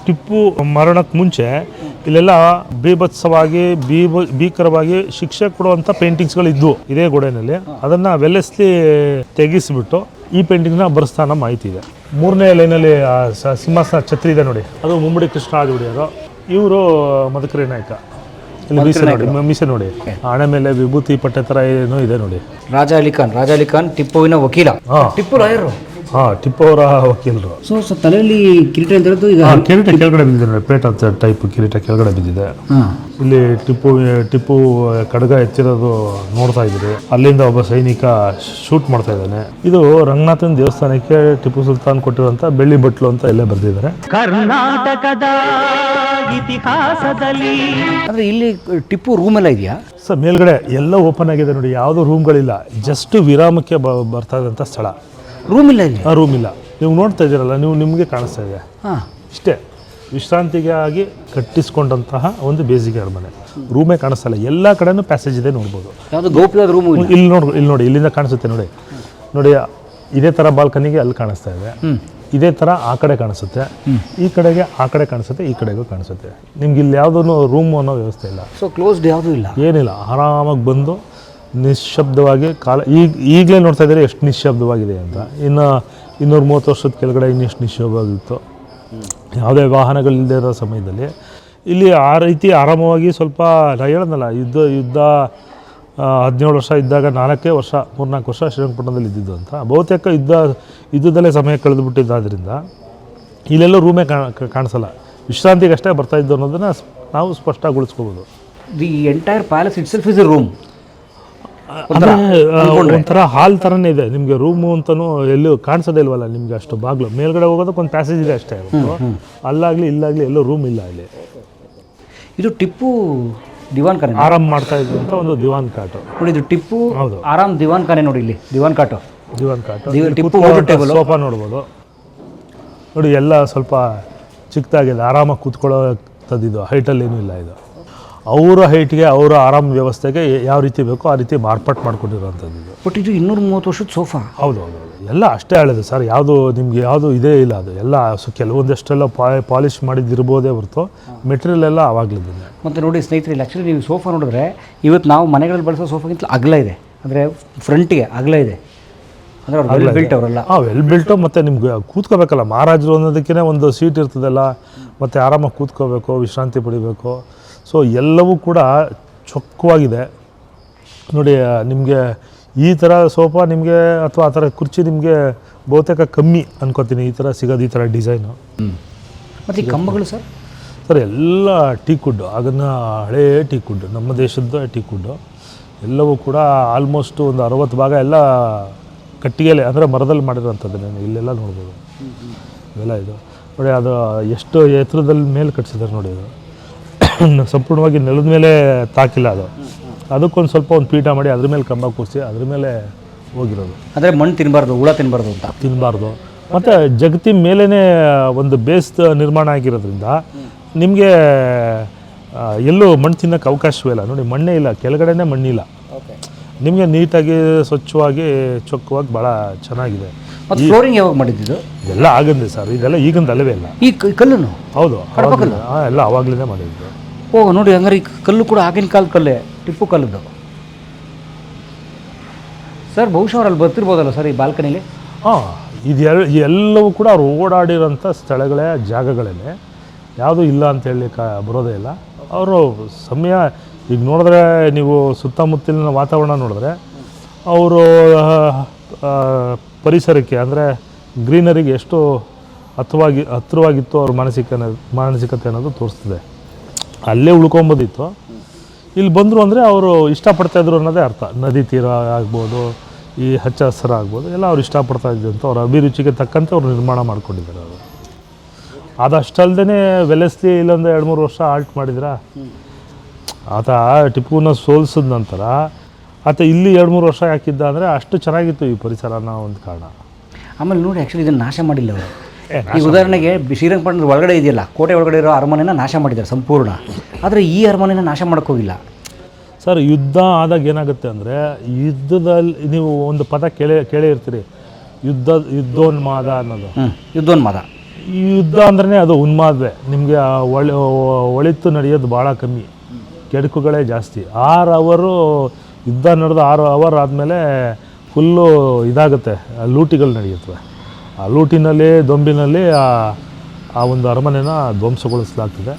ಟಿಪ್ಪು ಮರಣಕ್ಕೆ ಮುಂಚೆ ಇಲ್ಲೆಲ್ಲ ಬೀಭತ್ಸವಾಗಿ ಭೀಕರವಾಗಿ ಶಿಕ್ಷೆ ಕೊಡುವಂಥ ಪೇಂಟಿಂಗ್ಸ್ಗಳು ಇದ್ವು ಇದೇ ಗೋಡೆನಲ್ಲಿ. ಅದನ್ನು ವೆಲ್ಲೆಸ್ಲಿ ತೆಗೆಸಿಬಿಟ್ಟು ಈ ಪೇಂಟಿಂಗ್ನ ಬರೆಸ್ತಾ ನಮ್ಮ ಮಾಹಿತಿ ಇದೆ. 3ನೇ ಲೈನಲ್ಲಿ ಸಿಂಹಾಸನ ಛತ್ರಿ ಇದೆ ನೋಡಿ, ಅದು ಮುಮ್ಮಡಿ ಕೃಷ್ಣರಾಜ ಒಡೆಯರು. ಇವರು ಮದಕರಿ ನಾಯಕ. ಇಲ್ಲಿ ಮೀಸೆ ನೋಡಿ, ಮೀಸೆ ನೋಡಿ, ಹಣೆ ಮೇಲೆ ವಿಭೂತಿ ಪಟ್ಟೆ ಥರ ಏನೋ ಇದೆ ನೋಡಿ. ರಾಜ ಅಲಿ ಖಾನ್ ಟಿಪ್ಪುವಿನ ವಕೀಲ. ಟಿಪ್ಪು ರಾಯರು. ಟಿಪ್ಪು ಅವರ ವಕೀಲರು. ಸೊ ತಲೆಯಲ್ಲಿ ಕಿರೀಟ ಅಂತ ಹೇಳಿದ್ದು ಈಗ ಕಿರೀಟ ಕೆಳಗಡೆ ಬಿದ್ದಿದೆ ನೋಡಿ, ಪೇಟ ಟೈಪ್ ಕಿರೀಟ ಕೆಳಗಡೆ ಬಿದ್ದಿದೆ. ಇಲ್ಲಿ ಟಿಪ್ಪು ಖಡ್ಗ ಎತ್ತಿರೋದು ನೋಡ್ತಾ ಇದ್ರಿ. ಅಲ್ಲಿಂದ ಒಬ್ಬ ಸೈನಿಕ ಶೂಟ್ ಮಾಡ್ತಾ ಇದ್ದಾನೆ. ಇದು ರಂಗನಾಥನ ದೇವಸ್ಥಾನಕ್ಕೆ ಟಿಪ್ಪು ಸುಲ್ತಾನ್ ಕೊಟ್ಟಿರುವಂತ ಬೆಳ್ಳಿ ಬಟ್ಲು ಅಂತ ಇಲ್ಲೇ ಬರೆದಿದ್ದಾರೆ. ಕರ್ನಾಟಕದ ಇತಿಹಾಸದಲ್ಲಿ ಅಂದ್ರೆ ಇಲ್ಲಿ ಟಿಪ್ಪು ರೂಮ್ ಎಲ್ಲ ಇದೆಯಾ ಸರ್? ಮೇಲ್ಗಡೆ ಎಲ್ಲ ಓಪನ್ ಆಗಿದೆ ನೋಡಿ, ಯಾವುದು ರೂಮ್ಗಳಿಲ್ಲ. ಜಸ್ಟ್ ವಿರಾಮಕ್ಕೆ ಬರ್ತಾ ಇದ್ದಂಥ ಸ್ಥಳ. ರೂಮ್ ಇಲ್ಲ ಇಲ್ಲಿ? ರೂಮ್ ಇಲ್ಲ. ನೀವು ನೋಡ್ತಾ ಇದ್ದೀರಲ್ಲ, ನಿಮಗೆ ಕಾಣಿಸ್ತಾ ಇದೆ ಇಷ್ಟೇ. ವಿಶ್ರಾಂತಿಗೆ ಆಗಿ ಕಟ್ಟಿಸ್ಕೊಂಡಂತಹ ಒಂದು ಬೇಸಿಗೆ ಅರಮನೆ. ರೂಮೇ ಕಾಣಿಸ್ತಲ್ಲ, ಎಲ್ಲ ಕಡೆನೂ ಪ್ಯಾಸೇಜ್ ಇದೆ ನೋಡ್ಬೋದು. ಯಾವುದು ಗೋಪುರದ ರೂಮು ಇಲ್ಲಿ ನೋಡಿ, ಇಲ್ಲಿಂದ ಕಾಣಿಸುತ್ತೆ ನೋಡಿ. ಇದೇ ಥರ ಬಾಲ್ಕನಿಗೆ ಅಲ್ಲಿ ಕಾಣಿಸ್ತಾ ಇದೆ, ಇದೇ ಥರ ಆ ಕಡೆ ಕಾಣಿಸುತ್ತೆ, ಈ ಕಡೆಗೆ ಆ ಕಡೆ ಕಾಣಿಸುತ್ತೆ, ಈ ಕಡೆಗೂ ಕಾಣಿಸುತ್ತೆ. ನಿಮ್ಗೆ ಇಲ್ಲಿ ಯಾವುದೂ ರೂಮ್ ಅನ್ನೋ ವ್ಯವಸ್ಥೆ ಇಲ್ಲ. ಸೊ ಕ್ಲೋಸ್ಡ್ ಯಾವುದೂ ಇಲ್ಲ, ಏನಿಲ್ಲ. ಆರಾಮಾಗಿ ಬಂದು ನಿಶ್ಶಬ್ದವಾಗಿ ಈಗಲೇ ನೋಡ್ತಾ ಇದ್ದೀರಿ ಎಷ್ಟು ನಿಶ್ಶಬ್ದವಾಗಿದೆ ಅಂತ. ಇನ್ನು 230 ವರ್ಷದ ಕೆಳಗಡೆ ಇನ್ನೆಷ್ಟು ನಿಶ್ಶಬ್ದವಾಗಿತ್ತು. ಯಾವುದೇ ವಾಹನಗಳಿಲ್ಲದೆ ಇರೋ ಸಮಯದಲ್ಲಿ ಇಲ್ಲಿ ಆ ರೀತಿ ಆರಾಮವಾಗಿ ಸ್ವಲ್ಪ ಹೇಳೋದಲ್ಲ, ಯುದ್ಧ 17 ವರ್ಷ ಇದ್ದಾಗ 4 ವರ್ಷ ಶ್ರೀರಂಗಪಟ್ಟಣದಲ್ಲಿ ಇದ್ದಿದ್ದು ಅಂತ. ಬಹುತೇಕ ಯುದ್ಧದಲ್ಲೇ ಸಮಯ ಕಳೆದುಬಿಟ್ಟಿದ್ದಾದ್ರಿಂದ ಇಲ್ಲೆಲ್ಲೂ ರೂಮೇ ಕಾಣಿಸಲ್ಲ. ವಿಶ್ರಾಂತಿಗೆ ಅಷ್ಟೇ ಬರ್ತಾ ಇದ್ದು ಅನ್ನೋದನ್ನು ನಾವು ಸ್ಪಷ್ಟಗೊಳಿಸ್ಕೋಬೋದು. The entire palace itself is a room. ಒಂಥರ ಹಾಲ್ ಥರನೇ ಇದೆ. ನಿಮಗೆ ರೂಮು ಅಂತಲೂ ಎಲ್ಲೂ ಕಾಣಿಸೋದೇ ಇಲ್ವಲ್ಲ ನಿಮಗೆ. ಅಷ್ಟು ಬಾಗಿಲು ಮೇಲ್ಗಡೆ ಹೋಗೋದಕ್ಕೆ ಒಂದು ಪ್ಯಾಸೇಜ್ ಇದೆ ಅಷ್ಟೇ. ಅಲ್ಲಾಗಲಿ ಇಲ್ಲಾಗಲಿ ಎಲ್ಲೂ ರೂಮ್ ಇಲ್ಲ ಇಲ್ಲಿ. ಇದು ಟಿಪ್ಪು ದಿವಾನ್ ಖಾನೆ ಆರಾಮ್ ಮಾಡ್ತಾ ಇದ್ದು ಅಂತ ಒಂದು ದಿವಾನ್ ಕಾಟು ನೋಡಿ. ಇದು ಟಿಪ್ಪು ಆರಾಮ್ ದಿವಾನ್ ಖಾನೆ ನೋಡಿ. ಇಲ್ಲಿ ದಿವಾನ್ ಕಾಟು ಟಿಪ್ಪು ಸೋಫಾ ನೋಡ್ಬೋದು ನೋಡಿ. ಎಲ್ಲ ಸ್ವಲ್ಪ ಚಿಕ್ಕದಾಗಿದೆ, ಆರಾಮಾಗಿ ಕೂತ್ಕೊಳ್ಳೋ ತದ್ದಿದ್ದು. ಹೈಟಲ್ಲಿ ಏನೂ ಇಲ್ಲ. ಇದು ಅವರ ಹೈಟ್ಗೆ ಅವರ ಆರಾಮ ವ್ಯವಸ್ಥೆಗೆ ಯಾವ ರೀತಿ ಬೇಕೋ ಆ ರೀತಿ ಮಾರ್ಪಾಟ್ ಮಾಡ್ಕೊಂಡಿರೋವಂಥದ್ದು ಇದು. ಬಟ್ ಇದು 230 ವರ್ಷದ ಸೋಫಾ. ಹೌದು, ಎಲ್ಲ ಅಷ್ಟೇ ಹೇಳಿದೆ ಸರ್. ನಿಮಗೆ ಯಾವುದು ಇದೇ ಇಲ್ಲ. ಅದು ಎಲ್ಲ ಕೆಲವೊಂದಷ್ಟೆಲ್ಲ ಪಾಲಿಶ್ ಮಾಡಿದ್ದಿರ್ಬೋದೇ ಹೊರತು ಮೆಟೀರಿಯಲ್ ಎಲ್ಲ ಆವಾಗಲಿದೆ. ಮತ್ತು ನೋಡಿ ಸ್ನೇಹಿತರೆ, ಇಲ್ಲಿ ಆ್ಯಕ್ಚುಲಿ ನೀವು ಸೋಫಾ ನೋಡಿದ್ರೆ ಇವತ್ತು ನಾವು ಮನೆಗಳಲ್ಲಿ ಬಳಸೋ ಸೋಫಾಗಿಂತ ಅಗಲ ಇದೆ. ಅಂದರೆ ಫ್ರಂಟಿಗೆ ಅಗಲ ಇದೆ. ಅಂದರೆ ಅವ್ರು ವೆಲ್ ಬಿಲ್ಟ್ ಅವರೆಲ್ಲ. Well built. ಮತ್ತು ನಿಮ್ಗೆ ಕೂತ್ಕೋಬೇಕಲ್ಲ, ಮಹಾರಾಜರು ಅನ್ನೋದಕ್ಕೇ ಒಂದು ಸೀಟ್ ಇರ್ತದಲ್ಲ, ಮತ್ತು ಆರಾಮಾಗಿ ಕೂತ್ಕೋಬೇಕು, ವಿಶ್ರಾಂತಿ ಪಡಿಬೇಕು. ಸೊ ಎಲ್ಲವೂ ಕೂಡ ಚೊಕ್ಕವಾಗಿದೆ ನೋಡಿ. ನಿಮಗೆ ಈ ಥರ ಸೋಫಾ ನಿಮಗೆ ಅಥವಾ ಆ ಥರ ಕುರ್ಚಿ ನಿಮಗೆ ಬಹುತೇಕ ಕಮ್ಮಿ ಅನ್ಕೋತೀನಿ ಈ ಥರ ಸಿಗೋದು, ಈ ಥರ ಡಿಸೈನು. ಮತ್ತು ಈ ಕಂಬಗಳು ಸರ್ ಎಲ್ಲ ಟೀಕ್ವುಡ್ಡು. ಅದನ್ನು ಹಳೇ ಟೀಕ್ವುಡ್ಡು, ನಮ್ಮ ದೇಶದ ಟೀಕ್ವುಡ್ಡು. ಎಲ್ಲವೂ ಕೂಡ ಆಲ್ಮೋಸ್ಟ್ ಒಂದು 60 ಭಾಗ ಎಲ್ಲ ಕಟ್ಟಿಗೆಲೆ, ಅಂದರೆ ಮರದಲ್ಲಿ ಮಾಡಿರೋಂಥದ್ದು. ನಾನು ಇಲ್ಲೆಲ್ಲ ನೋಡ್ಬೋದು ಇವೆಲ್ಲ. ಇದು ನೋಡಿ, ಅದು ಎಷ್ಟು ಎತ್ತರದಲ್ಲಿ ಮೇಲೆ ಕಟ್ಸಿದ್ದಾರೆ ನೋಡಿ. ಅದು ಸಂಪೂರ್ಣವಾಗಿ ನೆಲದ ಮೇಲೆ ತಾಕಿಲ್ಲ. ಅದಕ್ಕೊಂದು ಸ್ವಲ್ಪ ಒಂದು ಪೀಠ ಮಾಡಿ ಅದ್ರ ಮೇಲೆ ಕಂಬ ಕೂರಿಸಿ ಅದ್ರ ಮೇಲೆ ಹೋಗಿರೋದು. ಅಂದರೆ ಮಣ್ಣು ತಿನ್ನಬಾರ್ದು, ಹುಳ ತಿನ್ನಬಾರ್ದು. ಮತ್ತು ಜಗತಿ ಮೇಲೇ ಒಂದು ಬೇಸ್ ನಿರ್ಮಾಣ ಆಗಿರೋದ್ರಿಂದ ನಿಮಗೆ ಎಲ್ಲೂ ಮಣ್ಣು ತಿನ್ನೋಕ್ಕೆ ಅವಕಾಶವೇ ಇಲ್ಲ ನೋಡಿ. ಮಣ್ಣೇ ಇಲ್ಲ, ಕೆಳಗಡೆನೇ ಮಣ್ಣಿಲ್ಲ. ನಿಮಗೆ ನೀಟಾಗಿ ಸ್ವಚ್ಛವಾಗಿ ಚೊಕ್ಕವಾಗಿ ಭಾಳ ಚೆನ್ನಾಗಿದೆ. ಫ್ಲೋರಿಂಗ್ ಯಾವಾಗ ಮಾಡಿದ್ದು? ಎಲ್ಲ ಆಗಂದೆ ಸರ್, ಇದೆಲ್ಲ ಈಗಿಂದ ಅಲ್ಲವೇ ಇಲ್ಲ. ಈ ಕಲ್ಲು? ಹೌದು, ಎಲ್ಲ ಅವಾಗಲೇ ಮಾಡಿದ್ದು. ನೋಡಿ, ಹಂಗಾರೆ ಈ ಕಲ್ಲು ಕೂಡ ಆಗಿನ ಕಾಲದ ಕಲ್ಲೇ, ಟಿಪ್ಪು ಕಲ್ಲದು ಸರ್. ಬಹುಶಃ ಅವರಲ್ಲಿ ಬರ್ತಿರ್ಬೋದಲ್ಲ ಸರ್ ಈ ಬಾಲ್ಕನಿಲಿ? ಎಲ್ಲವೂ ಕೂಡ ಅವ್ರು ಓಡಾಡಿರೋಂಥ ಸ್ಥಳಗಳೇ, ಜಾಗಗಳೇ. ಯಾವುದೂ ಇಲ್ಲ ಅಂತ ಹೇಳಲಿಕ್ಕೆ ಬರೋದೇ ಇಲ್ಲ. ಅವರು ಸಮಯ ಈಗ ನೋಡಿದ್ರೆ, ನೀವು ಸುತ್ತಮುತ್ತಲಿನ ವಾತಾವರಣ ನೋಡಿದ್ರೆ, ಅವರು ಪರಿಸರಕ್ಕೆ ಅಂದರೆ ಗ್ರೀನರಿಗೆ ಎಷ್ಟು ಹತ್ತಿರವಾಗಿತ್ತು ಅವ್ರ ಮಾನಸಿಕತೆ ಅನ್ನೋದು ತೋರಿಸ್ತದೆ. ಅಲ್ಲೇ ಉಳ್ಕೊಂಬೋದಿತ್ತು. ಇಲ್ಲಿ ಬಂದರು ಅಂದರೆ ಅವರು ಇಷ್ಟಪಡ್ತಾಯಿದ್ರು ಅನ್ನೋದೇ ಅರ್ಥ. ನದಿ ತೀರ ಆಗ್ಬೋದು, ಈ ಹಚ್ಚ ಹಸಿರು ಆಗ್ಬೋದು, ಎಲ್ಲ ಅವ್ರು ಇಷ್ಟಪಡ್ತಾ ಇದ್ದು ಅಂತ ಅವ್ರ ಅಭಿರುಚಿಗೆ ತಕ್ಕಂತೆ ಅವ್ರು ನಿರ್ಮಾಣ ಮಾಡ್ಕೊಂಡಿದ್ದಾರೆ. ಅವರು ಅದಷ್ಟಲ್ದೇ ವೆಲ್ಲೆಸ್ಲಿ ಇಲ್ಲೊಂದು 2-3 ವರ್ಷ ಆಲ್ಟ್ ಮಾಡಿದ್ರ. ಆತ ಟಿಪ್ಪುನ ಸೋಲಿಸಿದ ನಂತರ ಆತ ಇಲ್ಲಿ 2-3 ವರ್ಷ ಯಾಕಿದ್ದ ಅಂದರೆ ಅಷ್ಟು ಚೆನ್ನಾಗಿತ್ತು ಈ ಪರಿಸರ ಅನ್ನೋ ಒಂದು ಕಾರಣ. ಆಮೇಲೆ ನೋಡಿ, ಆ್ಯಕ್ಚುಲಿ ಇದನ್ನು ನಾಶ ಮಾಡಿಲ್ಲ ಅವರು. ಈ ಉದಾಹರಣೆಗೆ ಶ್ರೀರಂಗಪಟ್ಟಣದ ಒಳಗಡೆ ಇದೆಯಲ್ಲ, ಕೋಟೆ ಒಳಗಡೆ ಇರೋ ಅರಮನೆನ ನಾಶ ಮಾಡಿದ್ದಾರೆ ಸಂಪೂರ್ಣ. ಆದರೆ ಈ ಅರಮನೆನ ನಾಶ ಮಾಡೋಕ್ಕೋಗಿಲ್ಲ ಸರ್. ಯುದ್ಧ ಆದಾಗ ಏನಾಗುತ್ತೆ ಅಂದರೆ, ಯುದ್ಧದಲ್ಲಿ ನೀವು ಒಂದು ಪದ ಕೇಳೇ ಇರ್ತೀರಿ, ಯುದ್ಧೋನ್ಮಾದ ಅನ್ನೋದು. ಯುದ್ಧೋನ್ಮಾದ ಯುದ್ಧ ಅಂದ್ರೆ ಅದು ಉನ್ಮಾದವೇ. ನಿಮಗೆ ಒಳಿತು ನಡೆಯೋದು ಭಾಳ ಕಮ್ಮಿ, ಕೆಡುಕುಗಳೇ ಜಾಸ್ತಿ. 6 ಅವರು ಯುದ್ಧ ನಡೆದು 6 ಅವರ್ ಆದಮೇಲೆ ಫುಲ್ಲು ಇದಾಗುತ್ತೆ, ಲೂಟಿಗಳು ನಡೆಯುತ್ತವೆ. ಆ ಲೂಟಿನಲ್ಲಿ ದೊಂಬಿನಲ್ಲಿ ಆ ಒಂದು ಅರಮನೆನ ಧ್ವಂಸಗೊಳಿಸಲಾಗ್ತದೆ.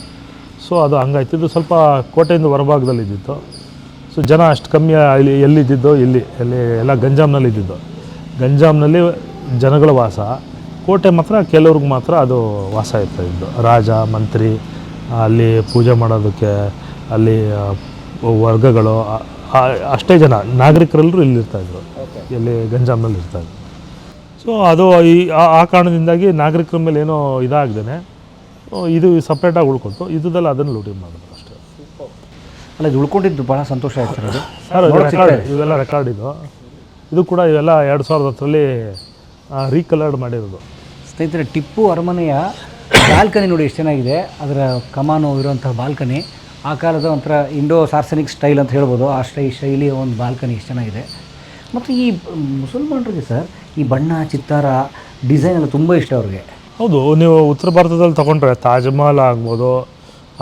ಸೊ ಅದು ಹಂಗಾಯ್ತಿದ್ದು. ಸ್ವಲ್ಪ ಕೋಟೆಯಿಂದ ಹೊರಭಾಗದಲ್ಲಿ ಇದ್ದಿತ್ತು. ಸೊ ಜನ ಅಷ್ಟು ಕಮ್ಮಿ ಎಲ್ಲಿದ್ದಿದ್ದು ಎಲ್ಲಿ ಎಲ್ಲ ಗಂಜಾಮ್ನಲ್ಲಿ ಇದ್ದಿದ್ದು. ಗಂಜಾಮ್ನಲ್ಲಿ ಜನಗಳ ವಾಸ, ಕೋಟೆ ಮಾತ್ರ ಕೆಲವ್ರಿಗೆ ಮಾತ್ರ ಅದು ವಾಸ ಇರ್ತಾಯಿದ್ದು. ರಾಜ ಮಂತ್ರಿ ಅಲ್ಲಿ ಪೂಜೆ ಮಾಡೋದಕ್ಕೆ, ಅಲ್ಲಿ ವರ್ಗಗಳು ಅಷ್ಟೇ ಜನ ನಾಗರಿಕರೆಲ್ಲರೂ ಇಲ್ಲಿರ್ತಾಯಿದ್ರು, ಎಲ್ಲಿ ಗಂಜಾಮ್ನಲ್ಲಿ ಇರ್ತಾಯಿದ್ರು. ಸೊ ಅದು ಆ ಕಾರಣದಿಂದಾಗಿ ನಾಗರಿಕರ ಮೇಲೆ ಏನೋ ಇದಾಗ್ದೇ ಇದು ಸಪ್ರೇಟಾಗಿ ಉಳ್ಕೊತು. ಇದ್ದಲ್ಲಿ ಅದನ್ನು ಲೂಟಿ ಮಾಡಿದ್ರು ಅಷ್ಟೇ. ಅಲ್ಲ, ಇದು ಉಳ್ಕೊಂಡಿದ್ದು ಭಾಳ ಸಂತೋಷ ಆಯ್ತು ಸರ್. ಇವೆಲ್ಲ ರೆಕಾರ್ಡ್ ಇದು ಕೂಡ ಇವೆಲ್ಲ 2010ರಲ್ಲಿ ರೀಕಲರ್ಡ್ ಮಾಡಿರೋದು. ಸ್ನೇಹಿತರೆ, ಟಿಪ್ಪು ಅರಮನೆಯ ಬಾಲ್ಕನಿ ನೋಡಿ ಎಷ್ಟು ಚೆನ್ನಾಗಿದೆ. ಅದರ ಕಮಾನು ಇರುವಂತಹ ಬಾಲ್ಕನಿ ಆ ಕಾಲದ ಒಂಥರ ಇಂಡೋ ಸಾರ್ಸನಿಕ್ ಸ್ಟೈಲ್ ಅಂತ ಹೇಳ್ಬೋದು. ಆ ಶೈಲಿಯ ಒಂದು ಬಾಲ್ಕನಿ ಎಷ್ಟು ಚೆನ್ನಾಗಿದೆ. ಮತ್ತು ಈ ಮುಸಲ್ಮಾನರಿಗೆ ಸರ್ ಈ ಬಣ್ಣ ಚಿತ್ತಾರ ಡಿಸೈನ್ ಎಲ್ಲ ತುಂಬ ಇಷ್ಟ ಅವ್ರಿಗೆ. ಹೌದು, ನೀವು ಉತ್ತರ ಭಾರತದಲ್ಲಿ ತೊಗೊಂಡ್ರೆ ತಾಜ್ ಮಹಲ್ ಆಗ್ಬೋದು,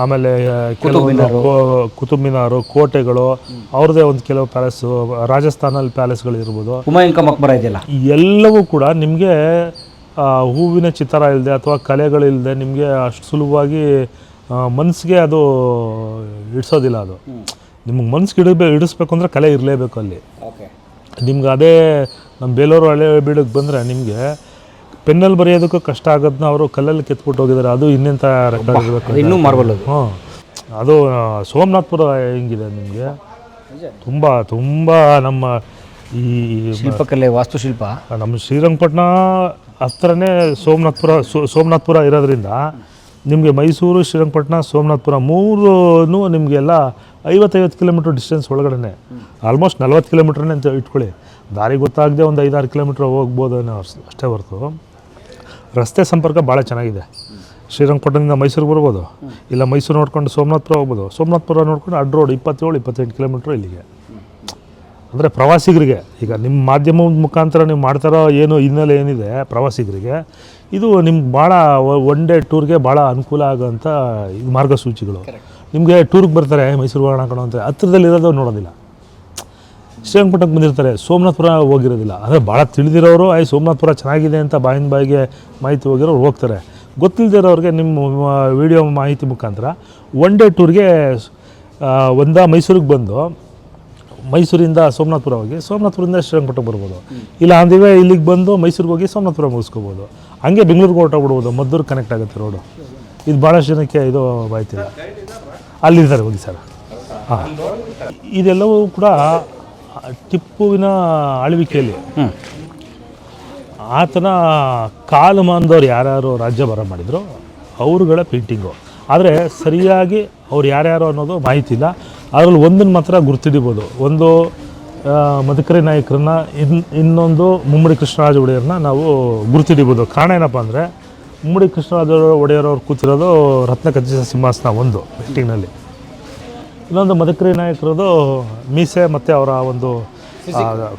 ಆಮೇಲೆ ಕುತುಬ್ ಮಿನಾರು, ಕೋಟೆಗಳು, ಅವ್ರದ್ದೇ ಒಂದು ಕೆಲವು ಪ್ಯಾಲೇಸು, ರಾಜಸ್ಥಾನಲ್ಲಿ ಪ್ಯಾಲೇಸ್ಗಳು ಇರ್ಬೋದು, ಹುಮಾಯೂನ್ ಕಾ ಮಕ್ಬರ ಇದೆಯಲ್ಲ, ಎಲ್ಲವೂ ಕೂಡ ನಿಮಗೆ ಹೂವಿನ ಚಿತ್ತಾರ ಇಲ್ಲದೆ ಅಥವಾ ಕಲೆಗಳಿಲ್ಲದೆ ನಿಮಗೆ ಅಷ್ಟು ಸುಲಭವಾಗಿ ಮನಸ್ಸಿಗೆ ಅದು ಇಡಿಸೋದಿಲ್ಲ. ಅದು ನಿಮ್ಗೆ ಮನ್ಸಿಗೆ ಇಡಿಸ್ಬೇಕು ಅಂದರೆ ಕಲೆ ಇರಲೇಬೇಕು ಅಲ್ಲಿ. ನಿಮ್ಗೆ ಅದೇ ನಮ್ಮ ಬೇಲೂರು ಹಳೆ ಬೀಡಕ್ಕೆ ಬಂದರೆ ನಿಮಗೆ ಪೆನ್ನಲ್ಲಿ ಬರೆಯೋದಕ್ಕೂ ಕಷ್ಟ ಆಗೋದನ್ನ ಅವರು ಕಲ್ಲಲ್ಲಿ ಕೆತ್ಬಿಟ್ಟು ಹೋಗಿದ್ದಾರೆ. ಅದು ಇನ್ನೆಂಥ ರೆಕಾರ್ಡ್ ಇರಬೇಕು, ಇನ್ನೂ ಮಾರ್ಬಲ್. ಅದು ಸೋಮನಾಥ್ಪುರ ಹೆಂಗಿದೆ ನಿಮಗೆ, ತುಂಬ ತುಂಬ ನಮ್ಮ ಈ ಶಿಲ್ಪಕಲೆ ವಾಸ್ತುಶಿಲ್ಪ ನಮ್ಮ ಶ್ರೀರಂಗಪಟ್ಟಣ ಹತ್ರನೇ ಸೋಮನಾಥ್ಪುರ ಇರೋದ್ರಿಂದ ನಿಮಗೆ ಮೈಸೂರು, ಶ್ರೀರಂಗಪಟ್ಟಣ, ಸೋಮನಾಥ್ಪುರ ಮೂರೂ ನಿಮಗೆಲ್ಲ 50 ಕಿಲೋಮೀಟ್ರ್ ಡಿಸ್ಟೆನ್ಸ್ ಒಳಗಡೆ, ಆಲ್ಮೋಸ್ಟ್ 40 ಕಿಲೋಮೀಟ್ರನ್ನೇ ಅಂತ ಇಟ್ಕೊಳ್ಳಿ. ದಾರಿ ಗೊತ್ತಾಗದೆ ಒಂದು 5-6 ಕಿಲೋಮೀಟ್ರ್ ಹೋಗ್ಬೋದು ಅಷ್ಟೇ ಹೊರತು ರಸ್ತೆ ಸಂಪರ್ಕ ಭಾಳ ಚೆನ್ನಾಗಿದೆ. ಶ್ರೀರಂಗಪಟ್ಟಣದಿಂದ ಮೈಸೂರಿಗೆ ಬರ್ಬೋದು, ಇಲ್ಲ ಮೈಸೂರು ನೋಡ್ಕೊಂಡು ಸೋಮನಾಥ್ಪುರ ಹೋಗ್ಬೋದು, ಸೋಮನಾಥ್ಪುರ ನೋಡ್ಕೊಂಡು ಅಡ್ಡ ರೋಡ್ 27-28 ಕಿಲೋಮೀಟ್ರ್ ಇಲ್ಲಿಗೆ. ಅಂದರೆ ಪ್ರವಾಸಿಗರಿಗೆ, ಈಗ ನಿಮ್ಮ ಮಾಧ್ಯಮದ ಮುಖಾಂತರ ನೀವು ಮಾಡ್ತಾರೋ ಏನು ಹಿನ್ನೆಲೆ ಏನಿದೆ ಪ್ರವಾಸಿಗರಿಗೆ, ಇದು ನಿಮ್ಗೆ ಭಾಳ ಒನ್ ಡೇ ಟೂರ್ಗೆ ಭಾಳ ಅನುಕೂಲ ಆಗೋಂಥ ಇದು ಮಾರ್ಗಸೂಚಿಗಳು. ನಿಮಗೆ ಟೂರ್ಗೆ ಬರ್ತಾರೆ ಮೈಸೂರು ಹೋಗೋಣ ಕಣೋ ಅಂತ, ಹತ್ತಿರದಲ್ಲಿರೋದು ನೋಡೋದಿಲ್ಲ. ಶ್ರೀರಂಗಪಟ್ಟಣಕ್ಕೆ ಬಂದಿರ್ತಾರೆ, ಸೋಮನಾಥ್ಪುರ ಹೋಗಿರೋದಿಲ್ಲ. ಅಂದರೆ ಭಾಳ ತಿಳಿದಿರೋರು ಸೋಮನಾಥ್ಪುರ ಚೆನ್ನಾಗಿದೆ ಅಂತ ಬಾಯಿಂದ ಬಾಯಿಗೆ ಮಾಹಿತಿ ಹೋಗಿರೋರು ಹೋಗ್ತಾರೆ. ಗೊತ್ತಿಲ್ಲದಿರೋರಿಗೆ ನಿಮ್ಮ ವಿಡಿಯೋ ಮಾಹಿತಿ ಮುಖಾಂತರ ಒನ್ ಡೇ ಟೂರ್ಗೆ ಮೈಸೂರಿಗೆ ಬಂದು ಮೈಸೂರಿಂದ ಸೋಮನಾಥ್ಪುರ ಹೋಗಿ ಸೋಮನಾಥ್ಪುರದಿಂದ ಶ್ರೀರಂಗಪಟ್ಟಣಕ್ಕೆ ಬರ್ಬೋದು, ಇಲ್ಲ ಅಂದಿವೆ ಇಲ್ಲಿಗೆ ಬಂದು ಮೈಸೂರಿಗೆ ಹೋಗಿ ಸೋಮನಾಥ್ಪುರ ಮುಗಿಸ್ಕೋಬೋದು. ಹಂಗೆ ಬೆಂಗಳೂರಿಗೆ ಹೊರಟೋಗ್ಬಿಡ್ಬೋದು, ಮದ್ದೂರು ಕನೆಕ್ಟ್ ಆಗುತ್ತೆ ರೋಡು. ಇದು ಭಾಳಷ್ಟು ಜನಕ್ಕೆ ಇದು ಮಾಹಿತಿ ಅಲ್ಲಿದ್ದಾರೆ ಹೋಗಿ ಸರ್. ಹಾಂ, ಇದೆಲ್ಲವೂ ಕೂಡ ಟಿಪ್ಪುವಿನ ಆಳ್ವಿಕೆಯಲ್ಲಿ ಆತನ ಕಾಲಮಾನದವ್ರು ಯಾರ್ಯಾರು ರಾಜ್ಯಭಾರ ಮಾಡಿದ್ರು ಅವ್ರುಗಳ ಪೇಂಟಿಂಗು. ಆದರೆ ಸರಿಯಾಗಿ ಅವ್ರು ಯಾರ್ಯಾರು ಅನ್ನೋದು ಮಾಹಿತಿ ಇಲ್ಲ. ಅದರಲ್ಲಿ ಒಂದನ್ನು ಮಾತ್ರ ಗುರ್ತಿಡಿಬೋದು. ಒಂದು ಮದಕರಿ ನಾಯಕರನ್ನ, ಇನ್ನೊಂದು ಮುಮ್ಮಡಿ ಕೃಷ್ಣರಾಜ ಒಡೆಯರನ್ನ ನಾವು ಗುರ್ತಿಡಿಬೋದು. ಕಾರಣ ಏನಪ್ಪ ಅಂದರೆ ಮುಮ್ಮಡಿ ಕೃಷ್ಣರಾಜ ಒಡೆಯರವ್ರು ಕೂತಿರೋದು ರತ್ನ ಖಚಿತ ಸಿಂಹಾಸನ ಒಂದು ಪೇಂಟಿಂಗ್ನಲ್ಲಿ. ಇನ್ನೊಂದು ಮದಕರಿ ನಾಯಕರದು ಮೀಸೆ ಮತ್ತು ಅವರ ಒಂದು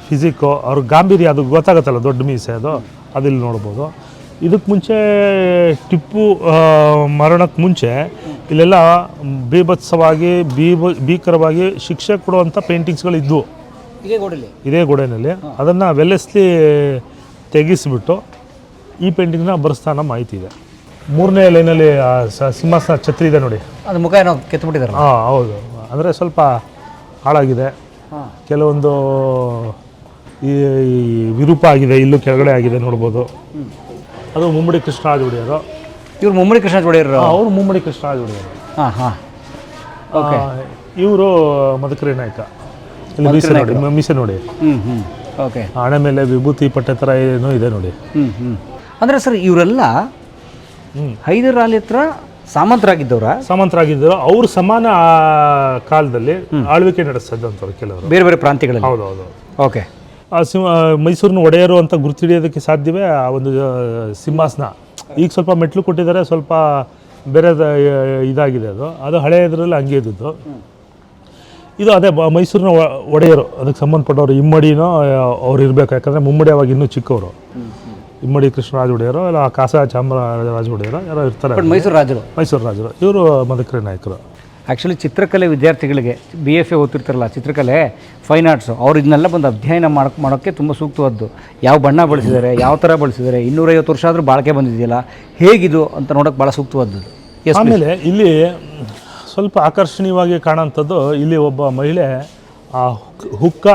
ಫಿಸಿಕ್ಕು, ಅವ್ರ ಗಾಂಭೀರ್ಯ, ಅದು ಗೊತ್ತಾಗುತ್ತಲ್ಲ, ದೊಡ್ಡ ಮೀಸೆ ಅದಿಲ್ಲಿ ನೋಡ್ಬೋದು. ಇದಕ್ಕೆ ಮುಂಚೆ ಟಿಪ್ಪು ಮರಣಕ್ಕೆ ಮುಂಚೆ ಇಲ್ಲೆಲ್ಲ ಬೀಭತ್ಸವಾಗಿ ಭೀಕರವಾಗಿ ಶಿಕ್ಷೆ ಕೊಡುವಂಥ ಪೇಂಟಿಂಗ್ಸ್ಗಳು ಇದ್ವು ಇದೇ ಗೋಡೆಯಲ್ಲಿ. ಅದನ್ನು ವೆಲ್ಲೆಸ್ಲಿ ತೆಗೆಸಿಬಿಟ್ಟು ಈ ಪೇಂಟಿಂಗ್ನ ಬರೆಸ್ತಾನ ಮಾಹಿತಿ ಇದೆ. 3ನೇ ಲೈನಲ್ಲಿ ಸಿಂಹಾಸನ ಛತ್ರಿ ಇದೆ ನೋಡಿ, ಅದು ಮುಖ ಏನೋ ಕೆತ್ತಬಿಟ್ಟಿದ್ದಾರೆ. ಹಾಂ ಹೌದು, ಅಂದರೆ ಸ್ವಲ್ಪ ಹಾಳಾಗಿದೆ, ಕೆಲವೊಂದು ಈ ವಿರೂಪ ಆಗಿದೆ, ಇಲ್ಲೂ ಕೆಳಗಡೆ ಆಗಿದೆ ನೋಡ್ಬೋದು. ಅದು ಮುಮ್ಮಡಿ ಕೃಷ್ಣರಾಜ ಒಡೆಯರು. ಇವ್ರು ಮುಮ್ಮಡಿ ಕೃಷ್ಣರಾಜ ಒಡೆಯರು, ಅವರು ಮುಮ್ಮಡಿ ಕೃಷ್ಣರಾಜ ಒಡೆಯರು. ಹಾಂ ಹಾಂ, ಓಕೆ. ಇವರು ಮದಕರಿ ನಾಯಕ. ಇಲ್ಲಿ ಮೀಸೆ ನೋಡಿ, ಓಕೆ. ಹಣೆ ಮೇಲೆ ವಿಭೂತಿ ಪಟ್ಟೆ ಥರ ಏನೋ ಇದೆ ನೋಡಿ. ಅಂದರೆ ಸರ್ ಇವರೆಲ್ಲ ಹೈದರ್ ಅಲಿ ಹತ್ರ ಸಾಮಂತರಾಗಿದ್ದರು. ಅವ್ರ ಸಮಾನ ಕಾಲದಲ್ಲಿ ಆಳ್ವಿಕೆ ನಡೆಸ್ತಂಥವ್ರು ಕೆಲವರು ಬೇರೆ ಬೇರೆ ಪ್ರಾಂತ್ಯಗಳಲ್ಲಿ. ಹೌದೌದು, ಓಕೆ. ಮೈಸೂರಿನ ಒಡೆಯರು ಅಂತ ಗುರುತಿಡಿಯೋದಕ್ಕೆ ಸಾಧ್ಯವೇ ಆ ಒಂದು ಸಿಂಹಾಸನ. ಈಗ ಸ್ವಲ್ಪ ಮೆಟ್ಲು ಕೊಟ್ಟಿದ್ದಾರೆ, ಸ್ವಲ್ಪ ಬೇರೆ ಇದಾಗಿದೆ. ಅದು ಹಳೆಯದರಲ್ಲಿ ಹಂಗೆ ಇದ್ದಿದ್ದು. ಇದು ಅದೇ ಮೈಸೂರಿನ ಒಡೆಯರು, ಅದಕ್ಕೆ ಸಂಬಂಧಪಟ್ಟವ್ರು. ಇಮ್ಮಡಿನೋ ಅವ್ರು ಇರಬೇಕು, ಯಾಕಂದರೆ ಮುಮ್ಮಡಿ ಅವಾಗ ಇನ್ನೂ ಚಿಕ್ಕವರು. ಇಮ್ಮಡಿ ಕೃಷ್ಣರಾಜ ಒಡೆಯರು ಇಲ್ಲ ಕಾಸ ಚಾಮರಾಜ ಒಡೆಯರು ಯಾರೋ ಇರ್ತಾರೆ. ಬಟ್ ಮೈಸೂರು ರಾಜರು ಇವರು ಮದಕರಿ ನಾಯಕರು. ಆ್ಯಕ್ಚುಲಿ ಚಿತ್ರಕಲೆ ವಿದ್ಯಾರ್ಥಿಗಳಿಗೆ BFA ಓದ್ತಿರ್ತಾರಲ್ಲ ಚಿತ್ರಕಲೆ ಫೈನ್ ಆರ್ಟ್ಸು ಅವ್ರು ಇದನ್ನೆಲ್ಲ ಬಂದು ಅಧ್ಯಯನ ಮಾಡೋಕ್ಕೆ ತುಂಬ ಸೂಕ್ತವಾದ್ದು. ಯಾವ ಬಣ್ಣ ಬಳಸಿದ್ದಾರೆ, ಯಾವ ಥರ ಬಳಸಿದ್ದಾರೆ, 250 ವರ್ಷ ಆದರೂ ಬಾಳಿಕೆ ಬಂದಿದೆಯಲ್ಲ, ಹೇಗಿದು ಅಂತ ನೋಡೋಕ್ಕೆ ಭಾಳ ಸೂಕ್ತವಾದ್ದು. ಆಮೇಲೆ ಇಲ್ಲಿ ಸ್ವಲ್ಪ ಆಕರ್ಷಣೀಯವಾಗಿ ಕಾಣೋಂಥದ್ದು, ಇಲ್ಲಿ ಒಬ್ಬ ಮಹಿಳೆ ಆ ಹುಕ್ಕ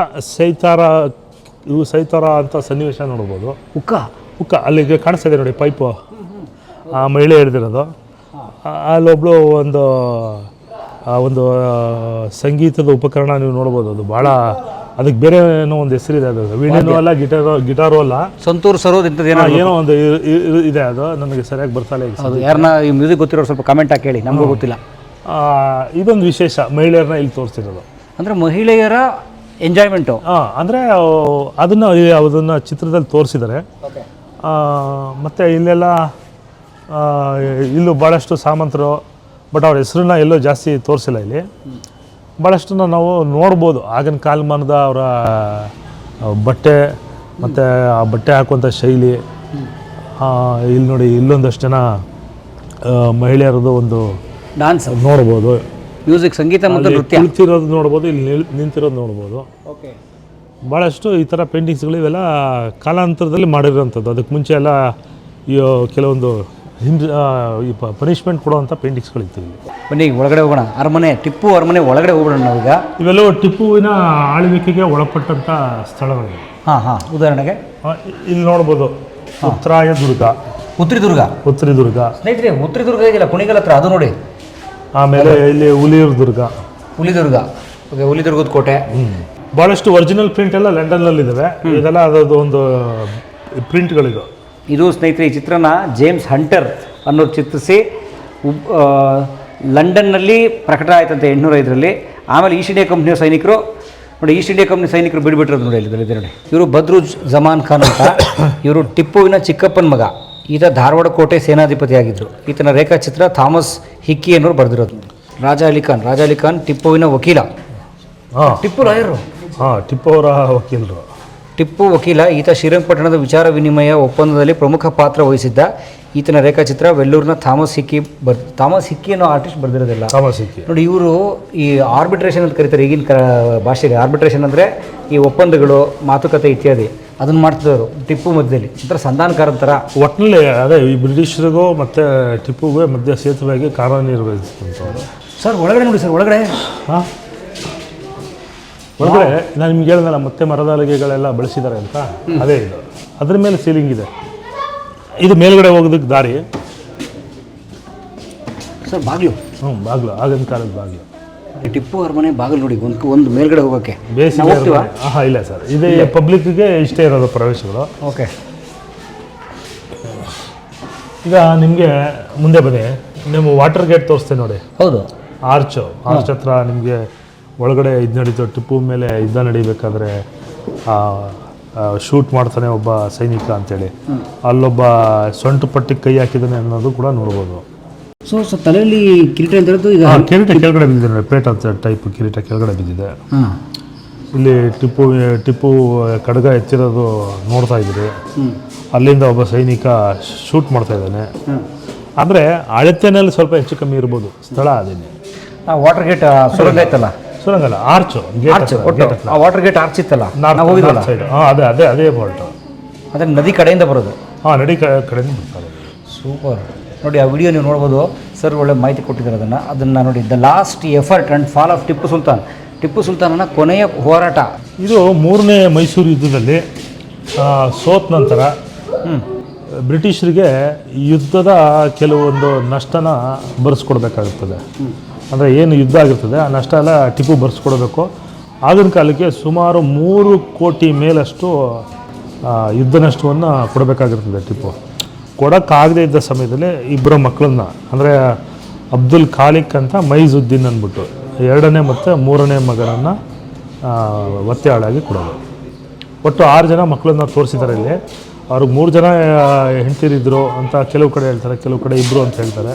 ಸೈತಾರ ಅಂತ ಸನ್ನಿವೇಶ ನೋಡ್ಬೋದು. ಹುಕ್ಕ ಅಲ್ಲಿಗೆ ಕಾಣಿಸ್ತಾ ಇದೆ ನೋಡಿ, ಪೈಪು ಆ ಮಹಿಳೆ ಹಿಡಿದಿರೋದು. ಅಲ್ಲೊಬ್ಳು ಒಂದು ಸಂಗೀತದ ಉಪಕರಣ ನೀವು ನೋಡ್ಬೋದು. ಅದು ಭಾಳ ಅದಕ್ಕೆ ಬೇರೆ ಏನೋ ಒಂದು ಹೆಸರಿದೆ. ಅದು ವೀಣೆನೂ ಅಲ್ಲ, ಗಿಟಾರು ಅಲ್ಲ, ಸಂತೂರ್ ಸರೋದ್ ಇಂಥದ್ದು ಏನೋ ಒಂದು ಇದೆ. ಅದು ನನಗೆ ಸರಿಯಾಗಿ ಬರ್ತಾಯಿಲ್ಲ. ಅದು ಯಾರನ್ನ ಈ ಮ್ಯೂಸಿಕ್ ಗೊತ್ತಿರೋ ಸ್ವಲ್ಪ ಕಮೆಂಟ್ ಹಾಕಿ ಹೇಳಿ, ನಮಗೂ ಗೊತ್ತಿಲ್ಲ. ಇದೊಂದು ವಿಶೇಷ, ಮಹಿಳೆಯರನ್ನ ಇಲ್ಲಿ ತೋರಿಸ್ತಿರೋದು. ಅಂದರೆ ಮಹಿಳೆಯರ ಎಂಜಾಯ್ಮೆಂಟು. ಅಂದರೆ ಅದನ್ನು ಚಿತ್ರದಲ್ಲಿ ತೋರಿಸಿದ್ದಾರೆ. ಮತ್ತು ಇಲ್ಲೆಲ್ಲ ಇಲ್ಲೂ ಭಾಳಷ್ಟು ಸಾಮಂತರು, ಬಟ್ ಅವ್ರ ಹೆಸರನ್ನ ಎಲ್ಲೋ ಜಾಸ್ತಿ ತೋರಿಸಿಲ್ಲ. ಇಲ್ಲಿ ಭಾಳಷ್ಟನ್ನು ನಾವು ನೋಡ್ಬೋದು. ಆಗಿನ ಕಾಲಮಾನದ ಅವರ ಬಟ್ಟೆ ಮತ್ತು ಆ ಬಟ್ಟೆ ಹಾಕುವಂಥ ಶೈಲಿ. ಇಲ್ಲಿ ನೋಡಿ, ಇಲ್ಲೊಂದಷ್ಟು ಜನ ಮಹಿಳೆಯರದು ಒಂದು ಡಾನ್ಸ್ ನೋಡ್ಬೋದು. ಮ್ಯೂಸಿಕ್, ಸಂಗೀತ ಮತ್ತು ನೃತ್ಯ. ಕುಳಿತಿರೋದು ನೋಡ್ಬೋದು, ಇಲ್ಲಿ ನಿಂತಿರೋದು ನೋಡ್ಬೋದು. ಭಾಳಷ್ಟು ಈ ಥರ ಪೇಂಟಿಂಗ್ಸ್ಗಳು ಇವೆಲ್ಲ ಕಾಲಾಂತರದಲ್ಲಿ ಮಾಡಿರೋವಂಥದ್ದು. ಅದಕ್ಕೆ ಮುಂಚೆ ಎಲ್ಲ ಕೆಲವೊಂದು ಪನಿಷ್ಮೆಂಟ್ ಕೊಡುವಂಥ ಪೇಂಟಿಂಗ್ಸ್ಗಳಿತ್ತು ಇಲ್ಲಿ. ಬನ್ನಿ ಒಳಗಡೆ ಹೋಗೋಣ. ಟಿಪ್ಪು ಅರಮನೆ ಒಳಗಡೆ ಹೋಗೋಣ ನಾವೀಗ. ಇವೆಲ್ಲವೂ ಟಿಪ್ಪುವಿನ ಆಳ್ವಿಕೆಗೆ ಒಳಪಟ್ಟಂಥ ಸ್ಥಳಗಳಿವೆ. ಉದಾಹರಣೆಗೆ ಇಲ್ಲಿ ನೋಡ್ಬೋದು, ಉತ್ತರಾಯ ದುರ್ಗ, ಉತ್ತರಿದುರ್ಗ ಸ್ನೇಹಿತರೆ. ಉತ್ತರಿದುರ್ಗ ಇದೆಯಲ್ಲ ಕುಣಿಗಲ್ ಹತ್ರ, ಅದು ನೋಡಿ. ಆಮೇಲೆ ಇಲ್ಲಿ ಹುಲಿದುರ್ಗ, ಹುಲಿದುರ್ಗದ ಕೋಟೆ. ಭಾಳಷ್ಟು ಒರಿಜಿನಲ್ ಪ್ರಿಂಟ್ ಎಲ್ಲ ಲಂಡನ್ನಲ್ಲಿದ್ದಾವೆ. ಇದೆಲ್ಲ ಅದರದ್ದು ಒಂದು ಪ್ರಿಂಟ್ಗಳಿದು. ಇದು ಸ್ನೇಹಿತರೆ, ಈ ಚಿತ್ರನ ಜೇಮ್ಸ್ ಹಂಟರ್ ಅನ್ನೋರು ಚಿತ್ರಿಸಿ ಲಂಡನ್ನಲ್ಲಿ ಪ್ರಕಟ ಆಯ್ತಂತೆ 805ರಲ್ಲಿ. ಆಮೇಲೆ ಈಸ್ಟ್ ಇಂಡಿಯಾ ಕಂಪ್ನಿಯ ಸೈನಿಕರು ನೋಡಿ, ಈಸ್ಟ್ ಇಂಡಿಯಾ ಕಂಪ್ನಿ ಸೈನಿಕರು ಬಿಡ್ಬಿಟ್ಟಿರೋದು ನೋಡಿ ಇಲ್ಲಿ ನೋಡಿ. ಇವರು ಬದ್ರುಜ್ ಜಮಾನ್ ಖಾನ್ ಅಂತ. ಇವರು ಟಿಪ್ಪುವಿನ ಚಿಕ್ಕಪ್ಪನ ಮಗ. ಈತ ಧಾರವಾಡ ಕೋಟೆ ಸೇನಾಧಿಪತಿ ಆಗಿದ್ದರು. ಈತನ ರೇಖಾಚಿತ್ರ ಥಾಮಸ್ ಹಿಕ್ಕಿ ಅನ್ನೋರು ಬರೆದಿರೋದು. ರಾಜ ಅಲಿ ಖಾನ್ ಟಿಪ್ಪುವಿನ ವಕೀಲ. ಟಿಪ್ಪು ಲಾಯರು. ಟಿಪ್ಪು ಅವರ ವಕೀಲರು. ಟಿಪ್ಪು ವಕೀಲ. ಈತ ಶ್ರೀರಂಗಪಟ್ಟಣದ ವಿಚಾರ ವಿನಿಮಯ ಒಪ್ಪಂದದಲ್ಲಿ ಪ್ರಮುಖ ಪಾತ್ರ ವಹಿಸಿದ್ದ. ಈತನ ರೇಖಾಚಿತ್ರ ವೆಲ್ಲೂರಿನ ಥಾಮಸ್ ಹಿಕ್ಕಿ ಅನ್ನೋ ಆರ್ಟಿಸ್ಟ್ ಬರೆದಿರೋದಿಲ್ಲ. ನೋಡಿ, ಇವರು ಈ ಆರ್ಬಿಟ್ರೇಷನ್ ಅಂತ ಕರೀತಾರೆ ಈಗಿನ ಭಾಷೆಗೆ. ಆರ್ಬಿಟ್ರೇಷನ್ ಅಂದರೆ ಈ ಒಪ್ಪಂದಗಳು, ಮಾತುಕತೆ ಇತ್ಯಾದಿ, ಅದನ್ನು ಮಾಡ್ತಿದ್ದವರು ಟಿಪ್ಪು ಮಧ್ಯದಲ್ಲಿ. ಒಂಥರ ಸಂಧಾನಕಾರರ ಥರ. ಒಟ್ಟಿನಲ್ಲಿ ಅದೇ ಈ ಬ್ರಿಟಿಷರಿಗೂ ಮತ್ತು ಟಿಪ್ಪುಗೂ ಮಧ್ಯ ಸೇತುವೆಯಾಗಿ ಕಾರ್ಯನಿರ್ವಹಿಸಿದಂಥವ್ರು. ಸರ್ ಒಳಗಡೆ ನೋಡಿ, ಸರ್ ಒಳಗಡೆ. ಒಳಗಡೆ ನಾನು ನಿಮ್ಗೆ ಹೇಳಿದ್ನಲ್ಲ, ಮತ್ತೆ ಮರದ ಹಲಗೆಗಳೆಲ್ಲ ಬಳಸಿದ್ದಾರೆ ಅಂತ, ಅದೇ ಇದು. ಅದ್ರ ಮೇಲೆ ಸೀಲಿಂಗ್ ಇದೆ. ಇದು ಮೇಲ್ಗಡೆ ಹೋಗೋದಕ್ಕೆ ದಾರಿ. ಸರ್ ಬಾಗಿಲು. ಬಾಗಿಲು, ಆಗಿನ ಕಾಲದ ಬಾಗಿಲು. ಟಿಪ್ಪು ಅರಮನೆ ಬಾಗಿಲು ನೋಡಿ, ಒಂದು ಮೇಲ್ಗಡೆ ಹೋಗೋಕ್ಕೆ. ಬೇಸಿಗೆ ಇಲ್ಲ ಸರ್, ಇದೇ ಪಬ್ಲಿಕ್ಗೆ ಇಷ್ಟೇ ಇರೋದು ಪ್ರವೇಶಗಳು. ಓಕೆ. ಈಗ ನಿಮಗೆ ಮುಂದೆ ಬನ್ನಿ, ನಿಮ್ಮ ವಾಟರ್ ಗೇಟ್ ತೋರಿಸ್ತೇನೆ ನೋಡಿ. ಹೌದು. ಆರ್ಚ್ ಹತ್ರ ನಿಮಗೆ ಒಳಗಡೆ ಇದು ನಡೀತು. ಟಿಪ್ಪು ಮೇಲೆ ಯುದ್ಧ ನಡೀಬೇಕಾದ್ರೆ ಶೂಟ್ ಮಾಡ್ತಾನೆ ಒಬ್ಬ ಸೈನಿಕ ಅಂತೇಳಿ, ಅಲ್ಲೊಬ್ಬ ಸೊಂಟು ಪಟ್ಟಿಗೆ ಕೈ ಹಾಕಿದ್ದಾನೆ ಅನ್ನೋದು ಕೂಡ ನೋಡ್ಬೋದು. ಸೊ ತಲೆಯಲ್ಲಿ ಕಿರೀಟ ಅಂತ ಹೇಳಿದ್ದು ಈಗ ಕಿರೀಟ ಕೆಳಗಡೆ ಬಿದ್ದಿದೆ ನೋಡಿ, ಪೇಟ ಟೈಪ್ ಕಿರೀಟ ಕೆಳಗಡೆ ಬಿದ್ದಿದೆ. ಇಲ್ಲಿ ಟಿಪ್ಪು ಖಡ್ಗ ಎತ್ತಿರೋದು ನೋಡ್ತಾ ಇದ್ರಿ. ಅಲ್ಲಿಂದ ಒಬ್ಬ ಸೈನಿಕ ಶೂಟ್ ಮಾಡ್ತಾ ಇದ್ದಾನೆ. ಅಂದರೆ ಅಳತೆನಲ್ಲಿ ಸ್ವಲ್ಪ ಹೆಚ್ಚು ಕಮ್ಮಿ ಇರ್ಬೋದು ಸ್ಥಳ. ಅದೇನೆ ವಾಟರ್ ಗೇಟ್ ಸುರಂಗ ಇತ್ತಲ್ಲ, ಸುರಂಗಲ್ಲ, ಆರ್ಚು. ವಾಟರ್ ಗೇಟ್ ಆರ್ಚ್ ಇತ್ತಲ್ಲ, ಸೈಡ್. ಅದೇ ಬಾಲ್ಟ್. ಅದೇ ನದಿ ಕಡೆಯಿಂದ ಬರೋದು. ನದಿ ಕಡೆಯಿಂದ ಬರ್ತಾರೆ. ಸೂಪರ್. ನೋಡಿ, ಆ ವಿಡಿಯೋ ನೀವು ನೋಡ್ಬೋದು. ಸರ್ ಒಳ್ಳೆ ಮಾಹಿತಿ ಕೊಟ್ಟಿದ್ದಾರೆ. ಅದನ್ನು ನೋಡಿ. The last effort and fall of Tipu ಸುಲ್ತಾನನ ಕೊನೆಯ ಹೋರಾಟ. ಇದು 3ನೇ ಮೈಸೂರು ಯುದ್ಧದಲ್ಲಿ ಸೋತ ನಂತರ ಬ್ರಿಟಿಷರಿಗೆ ಯುದ್ಧದ ಕೆಲವೊಂದು ನಷ್ಟನ ಭರಿಸ್ಕೊಡ್ಬೇಕಾಗುತ್ತದೆ. ಅಂದರೆ ಏನು ಯುದ್ಧ ಆಗಿರ್ತದೆ ಆ ನಷ್ಟ ಎಲ್ಲ ಟಿಪ್ಪು ಭರಿಸ್ಕೊಡ್ಬೇಕು. ಆಗಿನ ಕಾಲಕ್ಕೆ ಸುಮಾರು 3 ಕೋಟಿ ಮೇಲಷ್ಟು ಯುದ್ಧ ನಷ್ಟವನ್ನು ಕೊಡಬೇಕಾಗಿರ್ತದೆ. ಟಿಪ್ಪು ಕೊಡೋಕ್ಕಾಗದೇ ಇದ್ದ ಸಮಯದಲ್ಲಿ ಇಬ್ಬರು ಮಕ್ಕಳನ್ನ, ಅಂದರೆ ಅಬ್ದುಲ್ ಖಾಲಿಕ್ ಅಂತ, ಮೈಜುದ್ದೀನ್ ಅಂದ್ಬಿಟ್ಟು 2ನೇ ಮತ್ತು 3ನೇ ಮಗನನ್ನು ಒತ್ತೆ ಆಳಾಗಿ ಕೊಡೋದು. ಒಟ್ಟು 6 ಜನ ಮಕ್ಕಳನ್ನ ತೋರಿಸಿದ್ದಾರೆ ಇಲ್ಲಿ. ಅವ್ರಿಗೆ 3 ಜನ ಹೆಂಡ್ತಿರಿದ್ರು ಅಂತ ಕೆಲವು ಕಡೆ ಹೇಳ್ತಾರೆ, ಕೆಲವು ಕಡೆ 2 ಅಂತ ಹೇಳ್ತಾರೆ.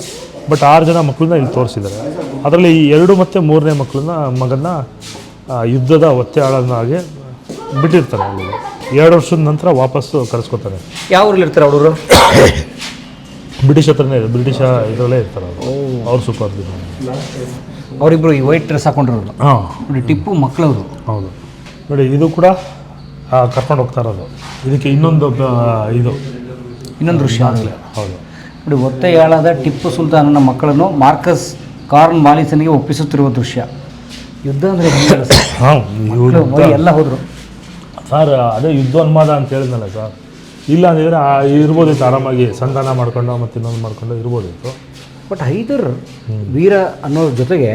ಬಟ್ 6 ಜನ ಮಕ್ಕಳನ್ನ ಇಲ್ಲಿ ತೋರಿಸಿದ್ದಾರೆ. ಅದರಲ್ಲಿ ಈ 2 ಮತ್ತು 3ನೇ ಮಗನ ಯುದ್ಧದ ಒತ್ತೆ ಆಳನ್ನಾಗಿ ಬಿಟ್ಟಿರ್ತಾರೆ ಅಲ್ಲಿ. 2 ವರ್ಷದ ನಂತರ ವಾಪಸ್ಸು ಕರೆಸ್ಕೊತಾರೆ. ಯಾವ ಊರಲ್ಲಿ ಇರ್ತಾರೆ ಅವರು? ಬ್ರಿಟಿಷ್ ಹತ್ರನೇ, ಬ್ರಿಟಿಷ ಇದರಲ್ಲೇ ಇರ್ತಾರೆ ಅವರು. ಅವ್ರು ಸೂಪರ್ ಅವರಿಬ್ಬರು ಈ ವೈಟ್ ಡ್ರೆಸ್ ಹಾಕೊಂಡಿರೋದು. ಹಾಂ ನೋಡಿ, ಟಿಪ್ಪು ಮಕ್ಕಳವರು. ಹೌದು ನೋಡಿ, ಇದು ಕೂಡ ಕರ್ಕೊಂಡು ಹೋಗ್ತಾ ಇರೋದು. ಇದಕ್ಕೆ ಇನ್ನೊಂದು ಇನ್ನೊಂದು ದೃಶ್ಯ ಆಗಲಿ. ಹೌದು ನೋಡಿ, ಒತ್ತೆಯಾಳದ ಟಿಪ್ಪು ಸುಲ್ತಾನನ ಮಕ್ಕಳನ್ನು ಮಾರ್ಕಸ್ ಕಾರ್ನ್ ವಾಲಿಸನಿಗೆ ಒಪ್ಪಿಸುತ್ತಿರುವ ದೃಶ್ಯ. ಯುದ್ಧ ಅಂದರೆ ಹಾಂ, ಎಲ್ಲ ಹೋದರು ಸರ್. ಅದೇ ಯುದ್ಧೋನ್ಮಾದ ಅಂತ ಹೇಳಿದ್ನಲ್ಲ ಸರ್. ಇಲ್ಲ ಅಂದಿದ್ರೆ ಇರ್ಬೋದಿತ್ತು, ಆರಾಮಾಗಿ ಸಂಧಾನ ಮಾಡ್ಕೊಂಡು ಮತ್ತು ಇನ್ನೊಂದು ಮಾಡ್ಕೊಂಡು ಇರ್ಬೋದಿತ್ತು. ಬಟ್ ಹೈದರ್ ವೀರ ಅನ್ನೋದ್ರ ಜೊತೆಗೆ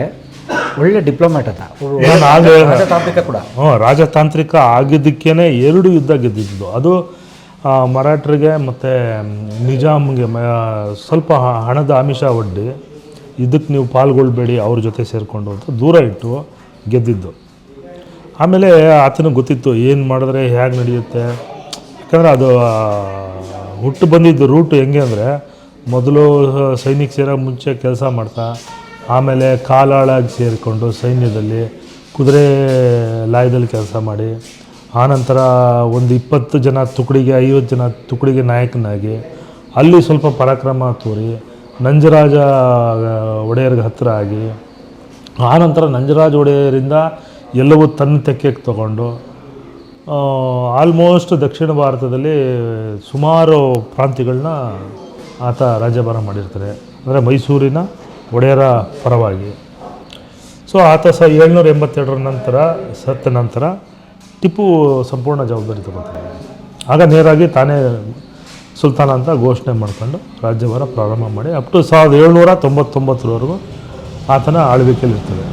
ಒಳ್ಳೆ ಡಿಪ್ಲೊಮ್ಯಾಟ್ ಅದ, ರಾಜತಾಂತ್ರಿಕ ಕೂಡ. ರಾಜತಾಂತ್ರಿಕ ಆಗಿದ್ದಕ್ಕೇ 2 ಯುದ್ಧ ಗೆದ್ದಿದ್ದು. ಅದು ಮರಾಠರಿಗೆ ಮತ್ತು ನಿಜಾಮ್ಗೆ ಸ್ವಲ್ಪ ಹಣದ ಆಮಿಷ ಒಡ್ಡಿ ಇದಕ್ಕೆ ನೀವು ಪಾಲ್ಗೊಳ್ಬೇಡಿ, ಅವ್ರ ಜೊತೆ ಸೇರಿಕೊಂಡು ಅಂತ ದೂರ ಇಟ್ಟು ಗೆದ್ದಿದ್ದು. ಆಮೇಲೆ ಆತನಿಗೆ ಗೊತ್ತಿತ್ತು ಏನು ಮಾಡಿದ್ರೆ ಹೇಗೆ ನಡೆಯುತ್ತೆ. ಯಾಕಂದರೆ ಅದು ಹುಟ್ಟು ಬಂದಿದ್ದು ರೂಟು ಹೆಂಗೆ ಅಂದರೆ, ಮೊದಲು ಸೈನಿಕ ಸೇರೋ ಮುಂಚೆ ಕೆಲಸ ಮಾಡ್ತಾ, ಆಮೇಲೆ ಕಾಲಾಳಾಗಿ ಸೇರಿಕೊಂಡು ಸೈನ್ಯದಲ್ಲಿ ಕುದುರೆ ಲಾಯದಲ್ಲಿ ಕೆಲಸ ಮಾಡಿ, ಆನಂತರ ಒಂದು 20 ಜನ ತುಕಡಿಗೆ 50 ಜನ ತುಕಡಿಗೆ ನಾಯಕನಾಗಿ ಅಲ್ಲಿ ಸ್ವಲ್ಪ ಪರಾಕ್ರಮ ತೋರಿ ನಂಜರಾಜ ಒಡೆಯರ್ಗೆ ಹತ್ತಿರ ಆಗಿ, ಆನಂತರ ನಂಜರಾಜ ಒಡೆಯರಿಂದ ಎಲ್ಲವೂ ತನ್ನ ತೆಕ್ಕೆಗೆ ತಗೊಂಡು ಆಲ್ಮೋಸ್ಟ್ ದಕ್ಷಿಣ ಭಾರತದಲ್ಲಿ ಸುಮಾರು ಪ್ರಾಂತ್ಯಗಳನ್ನ ಆತ ರಾಜ್ಯಭಾರ ಮಾಡಿರ್ತಾರೆ. ಅಂದರೆ ಮೈಸೂರಿನ ಒಡೆಯರ ಪರವಾಗಿ. ಸೊ ಆತ 782 ನಂತರ ಸತ್ತ ನಂತರ ಟಿಪ್ಪು ಸಂಪೂರ್ಣ ಜವಾಬ್ದಾರಿ ತಗೋತಾರೆ. ಆಗ ನೇರಾಗಿ ತಾನೇ ಸುಲ್ತಾನ ಅಂತ ಘೋಷಣೆ ಮಾಡಿಕೊಂಡು ರಾಜ್ಯಭಾರ ಪ್ರಾರಂಭ ಮಾಡಿ ಅಪ್ ಟು 1799ವರೆಗೂ ಆತನ ಆಳ್ವಿಕೆಯಲ್ಲಿರ್ತದೆ.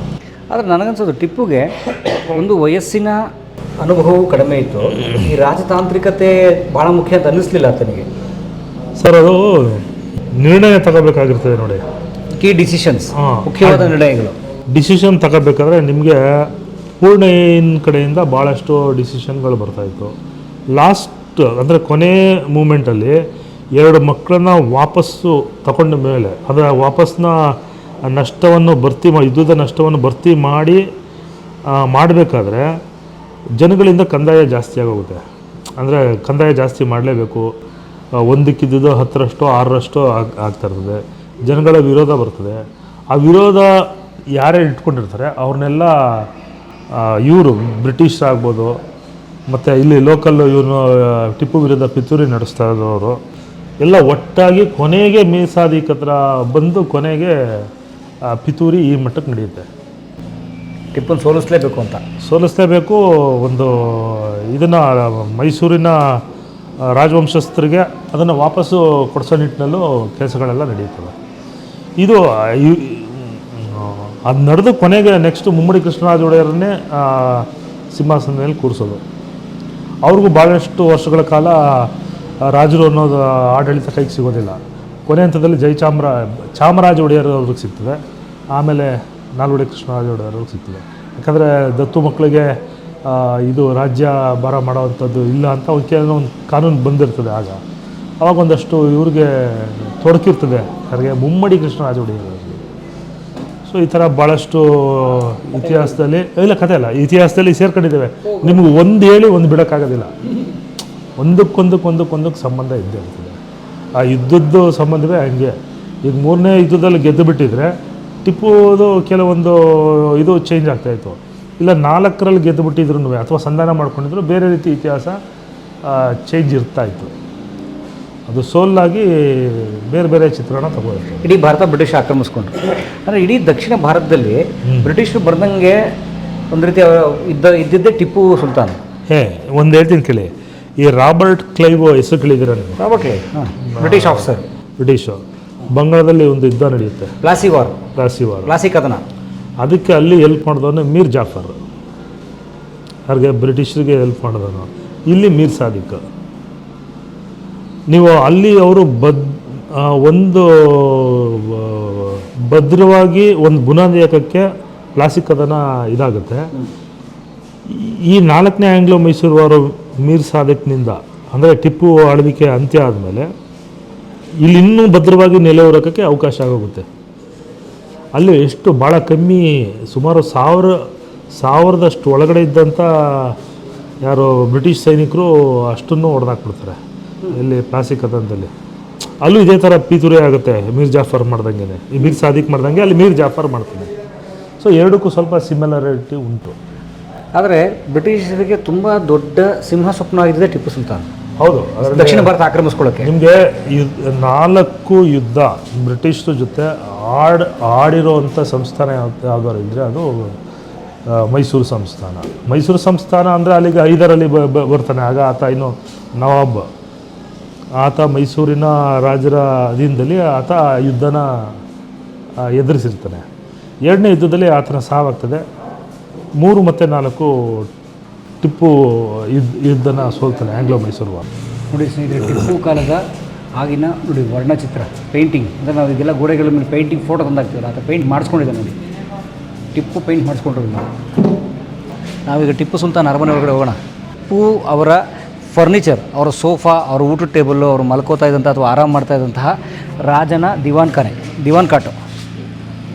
ಆದರೆ ನನಗನ್ಸೋದು ಟಿಪ್ಪುಗೆ ಒಂದು ವಯಸ್ಸಿನ ಅನುಭವವು ಕಡಿಮೆ ಇತ್ತು, ಈ ರಾಜತಾಂತ್ರಿಕತೆ ಭಾಳ ಮುಖ್ಯ ಅಂತ ಅನ್ನಿಸ್ಲಿಲ್ಲ ಆತನಿಗೆ. ಸರ್, ಅದು ನಿರ್ಣಯ ತಗೋಬೇಕಾಗಿರ್ತದೆ ನೋಡಿ, ಕೀ ಡಿಸಿಷನ್ಸ್, ಮುಖ್ಯವಾದ ನಿರ್ಣಯಗಳು. ಡಿಸಿಷನ್ ತಗೋಬೇಕಾದ್ರೆ ನಿಮಗೆ ಪೂರ್ಣಯ್ಯನ ಕಡೆಯಿಂದ ಭಾಳಷ್ಟು ಡಿಸಿಷನ್ಗಳು ಬರ್ತಾಯಿತ್ತು. ಲಾಸ್ಟ್ ಅಂದರೆ ಕೊನೆ ಮೂಮೆಂಟಲ್ಲಿ 2 ಮಕ್ಕಳನ್ನ ವಾಪಸ್ಸು ತಗೊಂಡ ಮೇಲೆ, ಅದರ ವಾಪಸ್ನ ನಷ್ಟವನ್ನು ಯುದ್ಧದ ನಷ್ಟವನ್ನು ಭರ್ತಿ ಮಾಡಬೇಕಾದ್ರೆ ಜನಗಳಿಂದ ಕಂದಾಯ ಜಾಸ್ತಿ ಆಗೋಗುತ್ತೆ. ಅಂದರೆ ಕಂದಾಯ ಜಾಸ್ತಿ ಮಾಡಲೇಬೇಕು. ಒಂದಕ್ಕಿದ್ದು 10ರಷ್ಟು 6ರಷ್ಟು ಆಗ್ತಾಯಿರ್ತದೆ. ಜನಗಳ ವಿರೋಧ ಬರ್ತದೆ. ಆ ವಿರೋಧ ಯಾರೇ ಇಟ್ಕೊಂಡಿರ್ತಾರೆ ಅವ್ರನ್ನೆಲ್ಲ ಇವರು ಬ್ರಿಟಿಷ್ ಆಗ್ಬೋದು, ಮತ್ತು ಇಲ್ಲಿ ಲೋಕಲ್ಲು ಇವನು ಟಿಪ್ಪು ವಿರುದ್ಧ ಪಿತೂರಿ ನಡೆಸ್ತಾ ಇದ್ದವರು ಎಲ್ಲ ಒಟ್ಟಾಗಿ ಕೊನೆಗೆ ಮೀಸಾದಿಕತ್ರ ಬಂದು ಕೊನೆಗೆ ಪಿತೂರಿ ಈ ಮಟ್ಟಕ್ಕೆ ನಡೆಯುತ್ತೆ. ಟಿಪ್ಪನ್ನು ಸೋಲಿಸಲೇಬೇಕು. ಒಂದು ಇದನ್ನು ಮೈಸೂರಿನ ರಾಜವಂಶಸ್ಥರಿಗೆ ಅದನ್ನು ವಾಪಸ್ಸು ಕೊಡಿಸೋ ನಿಟ್ಟಿನಲ್ಲೂ ಕೆಲಸಗಳೆಲ್ಲ ನಡೆಯುತ್ತವೆ. ಅದು ನಡೆದು ಕೊನೆಗೆ ನೆಕ್ಸ್ಟು ಮುಮ್ಮಡಿ ಕೃಷ್ಣರಾಜ ಒಡೆಯರನ್ನೇ ಸಿಂಹಾಸನದಲ್ಲಿ ಕೂರಿಸೋದು. ಅವ್ರಿಗೂ ಭಾಳಷ್ಟು ವರ್ಷಗಳ ಕಾಲ ರಾಜರು ಅನ್ನೋದು ಆಡಳಿತ ಕೈಗೆ ಸಿಗೋದಿಲ್ಲ. ಕೊನೆ ಹಂತದಲ್ಲಿ ಚಾಮರಾಜ ಒಡೆಯರ್ ಅವ್ರಿಗೆ ಸಿಗ್ತದೆ. ಆಮೇಲೆ ನಾಲ್ವಡಿ ಕೃಷ್ಣರಾಜ ಒಡೆಯರ್ ಅವ್ರಿಗೆ ಸಿಗ್ತದೆ. ಯಾಕಂದರೆ ದತ್ತು ಮಕ್ಕಳಿಗೆ ಇದು ರಾಜ್ಯ ಭಾರ ಮಾಡೋವಂಥದ್ದು ಇಲ್ಲ ಅಂತ ಒಂದು ಕಾನೂನು ಬಂದಿರ್ತದೆ. ಆವಾಗ ಒಂದಷ್ಟು ಇವ್ರಿಗೆ ತೊಡಕಿರ್ತದೆ ಯಾರಿಗೆ, ಮುಮ್ಮಡಿ ಕೃಷ್ಣರಾಜ ಒಡೆಯರ್. ಸೊ ಈ ಥರ ಭಾಳಷ್ಟು ಇತಿಹಾಸದಲ್ಲಿ ಇತಿಹಾಸದಲ್ಲಿ ಸೇರ್ಕೊಂಡಿದ್ದೇವೆ. ನಿಮ್ಗೆ ಒಂದು ಹೇಳಿ ಒಂದು ಬಿಡೋಕ್ಕಾಗೋದಿಲ್ಲ. ಒಂದಕ್ಕೊಂದಕ್ಕೆ ಸಂಬಂಧ ಇದ್ದೇ ಇರ್ತದೆ. ಆ ಯುದ್ಧದ್ದು ಸಂಬಂಧವೇ ಹಂಗೆ. ಈಗ 3ನೇ ಯುದ್ಧದಲ್ಲಿ ಗೆದ್ದು ಬಿಟ್ಟಿದ್ರೆ ಟಿಪ್ಪುದು ಕೆಲವೊಂದು ಇದು ಚೇಂಜ್ ಆಗ್ತಾಯಿತ್ತು. ಇಲ್ಲ 4ರಲ್ಲಿ ಗೆದ್ದು ಬಿಟ್ಟಿದ್ರು ಅಥವಾ ಸಂಧಾನ ಮಾಡ್ಕೊಂಡಿದ್ರು ಬೇರೆ ರೀತಿ ಇತಿಹಾಸ ಚೇಂಜ್ ಇರ್ತಾಯಿತ್ತು. ಅದು ಸೋಲಾಗಿ ಬೇರೆ ಬೇರೆ ಚಿತ್ರಣ ತಗೋಬೇಕು. ಇಡೀ ಭಾರತ ಬ್ರಿಟಿಷ್ ಆಕ್ರಮಿಸ್ಕೊಂಡ್ರು. ಅಂದರೆ ಇಡೀ ದಕ್ಷಿಣ ಭಾರತದಲ್ಲಿ ಬ್ರಿಟಿಷರು ಬರ್ದಂಗೆ ಒಂದು ರೀತಿ ಇದ್ದಿದ್ದೇ ಟಿಪ್ಪು ಸುಲ್ತಾನ್. ಒಂದು ಹೇಳ್ತೀನಿ ಕೇಳಿ, ಈ ರಾಬರ್ಟ್ ಕ್ಲೈವ್ ಹೆಸರು ಕೇಳಿದ್ದೀರ ನೀವು? Robert Clive British officer. British ಬಂಗಾಳದಲ್ಲಿ ಒಂದು ಯುದ್ಧ ನಡೆಯುತ್ತೆ, ಪ್ಲಾಸಿ ಕದನ. ಅದಕ್ಕೆ ಅಲ್ಲಿ ಹೆಲ್ಪ್ ಮಾಡಿದವನು ಮೀರ್ ಜಾಫರ್. ಅವ್ರಿಗೆ ಬ್ರಿಟಿಷರಿಗೆ ಹೆಲ್ಪ್ ಮಾಡಿದವನು. ಇಲ್ಲಿ ಮೀರ್ ಸಾದಿಕ್. ನೀವು ಅಲ್ಲಿ ಅವರು ಒಂದು ಭದ್ರವಾಗಿ ಒಂದು ಬುನಾದಿ ಹಾಕೋಕ್ಕೆ ಪ್ಲಾಸಿ ಕದನ ಇದಾಗುತ್ತೆ. ಈ 4ನೇ ಆಂಗ್ಲೋ ಮೈಸೂರು ಮೀರ್ ಸಾದಿಕ್ನಿಂದ ಅಂದರೆ ಟಿಪ್ಪು ಆಳ್ವಿಕೆ ಅಂತ್ಯ ಆದಮೇಲೆ ಇಲ್ಲಿ ಇನ್ನೂ ಭದ್ರವಾಗಿ ನೆಲೆ ಹೊರಕ್ಕೆ ಅವಕಾಶ ಆಗೋಗುತ್ತೆ. ಅಲ್ಲಿ ಎಷ್ಟು ಭಾಳ ಕಮ್ಮಿ, ಸುಮಾರು 1000 ಒಳಗಡೆ ಇದ್ದಂಥ ಯಾರು ಬ್ರಿಟಿಷ್ ಸೈನಿಕರು ಅಷ್ಟನ್ನು ಹೊಡೆದಾಕ್ಬಿಡ್ತಾರೆ ಇಲ್ಲಿ ಪ್ಲಾಸಿಕತನದಲ್ಲಿ. ಅಲ್ಲೂ ಇದೇ ಥರ ಪಿತೂರಿ ಆಗುತ್ತೆ, ಮೀರ್ ಜಾಫರ್ ಮಾಡ್ದಂಗೆ, ಈ ಮೀರ್ ಸಾದಿಕ್ ಮಾಡ್ದಂಗೆ ಅಲ್ಲಿ ಮೀರ್ ಜಾಫರ್ ಮಾಡ್ತಾನೆ. ಸೊ ಎರಡಕ್ಕೂ ಸ್ವಲ್ಪ ಸಿಮಿಲಾರಿಟಿ ಉಂಟು. ಆದರೆ ಬ್ರಿಟಿಷರಿಗೆ ತುಂಬ ದೊಡ್ಡ ಸಿಂಹ ಸ್ವಪ್ನ ಆಗಿದ್ದೆ ಟಿಪ್ಪು ಸುಲ್ತಾನ್. ಹೌದು, ದಕ್ಷಿಣ ಭಾರತ ಆಕ್ರಮಿಸ್ಕೊಳ್ಳೋಕ್ಕೆ. ನಿಮಗೆ 4 ಯುದ್ಧ ಬ್ರಿಟಿಷರ ಜೊತೆ ಆಡಿರೋವಂಥ ಸಂಸ್ಥಾನ ಯಾವ್ದಾದ್ರು ಇದ್ದರೆ ಅದು ಮೈಸೂರು ಸಂಸ್ಥಾನ. ಮೈಸೂರು ಸಂಸ್ಥಾನ ಅಂದರೆ ಅಲ್ಲಿಗೆ ಹೈದರಲ್ಲಿ ಬರ್ತಾನೆ. ಆಗ ಆತ ಇನ್ನು ನವಾಬ್, ಆತ ಮೈಸೂರಿನ ರಾಜರ ಅಧೀನದಲ್ಲಿ ಆತ ಯುದ್ಧನ ಎದುರಿಸಿರ್ತಾನೆ. 2ನೇ ಯುದ್ಧದಲ್ಲಿ ಆತನ ಸಾವಾಗ್ತದೆ. 3 ಮತ್ತು 4 ಟಿಪ್ಪು ಯುದ್ಧನ ಸೋಲ್ತಾನೆ, ಆಂಗ್ಲೋ ಮೈಸೂರು ವಾರ್. ನೋಡಿ ಸ್ನೇಹಿತರೆ, ಟಿಪ್ಪು ಕಾಲದ ಆಗಿನ ನೋಡಿ ವರ್ಣಚಿತ್ರ ಪೇಂಟಿಂಗ್ ಅಂದರೆ ನಾವು ಈಗೆಲ್ಲ ಗೋಡೆಗಳ ಮೇಲೆ ಪೇಂಟಿಂಗ್ ಫೋಟೋ ತಂದಾಗ್ತೀವಲ್ಲ, ಆತ ಪೇಂಟ್ ಮಾಡಿಸ್ಕೊಂಡಿದ್ದೆ ನೋಡಿ. ಟಿಪ್ಪು ಪೇಂಟ್ ಮಾಡಿಸ್ಕೊಂಡಿರೋದು. ನಾವೀಗ ಟಿಪ್ಪು ಸುಲ್ತಾನ್ ಅರಮನೆ ಒಳಗಡೆ ಹೋಗೋಣ. ಟಿಪ್ಪು ಅವರ ಫರ್ನಿಚರ್, ಅವರ ಸೋಫಾ, ಅವರ ಊಟದ ಟೇಬಲ್ಲು, ಅವರು ಮಲ್ಕೋತಾ ಇದ್ದಂಥ ಅಥವಾ ಆರಾಮ ಮಾಡ್ತಾ ಇದ್ದಂತಹ ರಾಜನ ದಿವಾನ್ ಕಾಟು.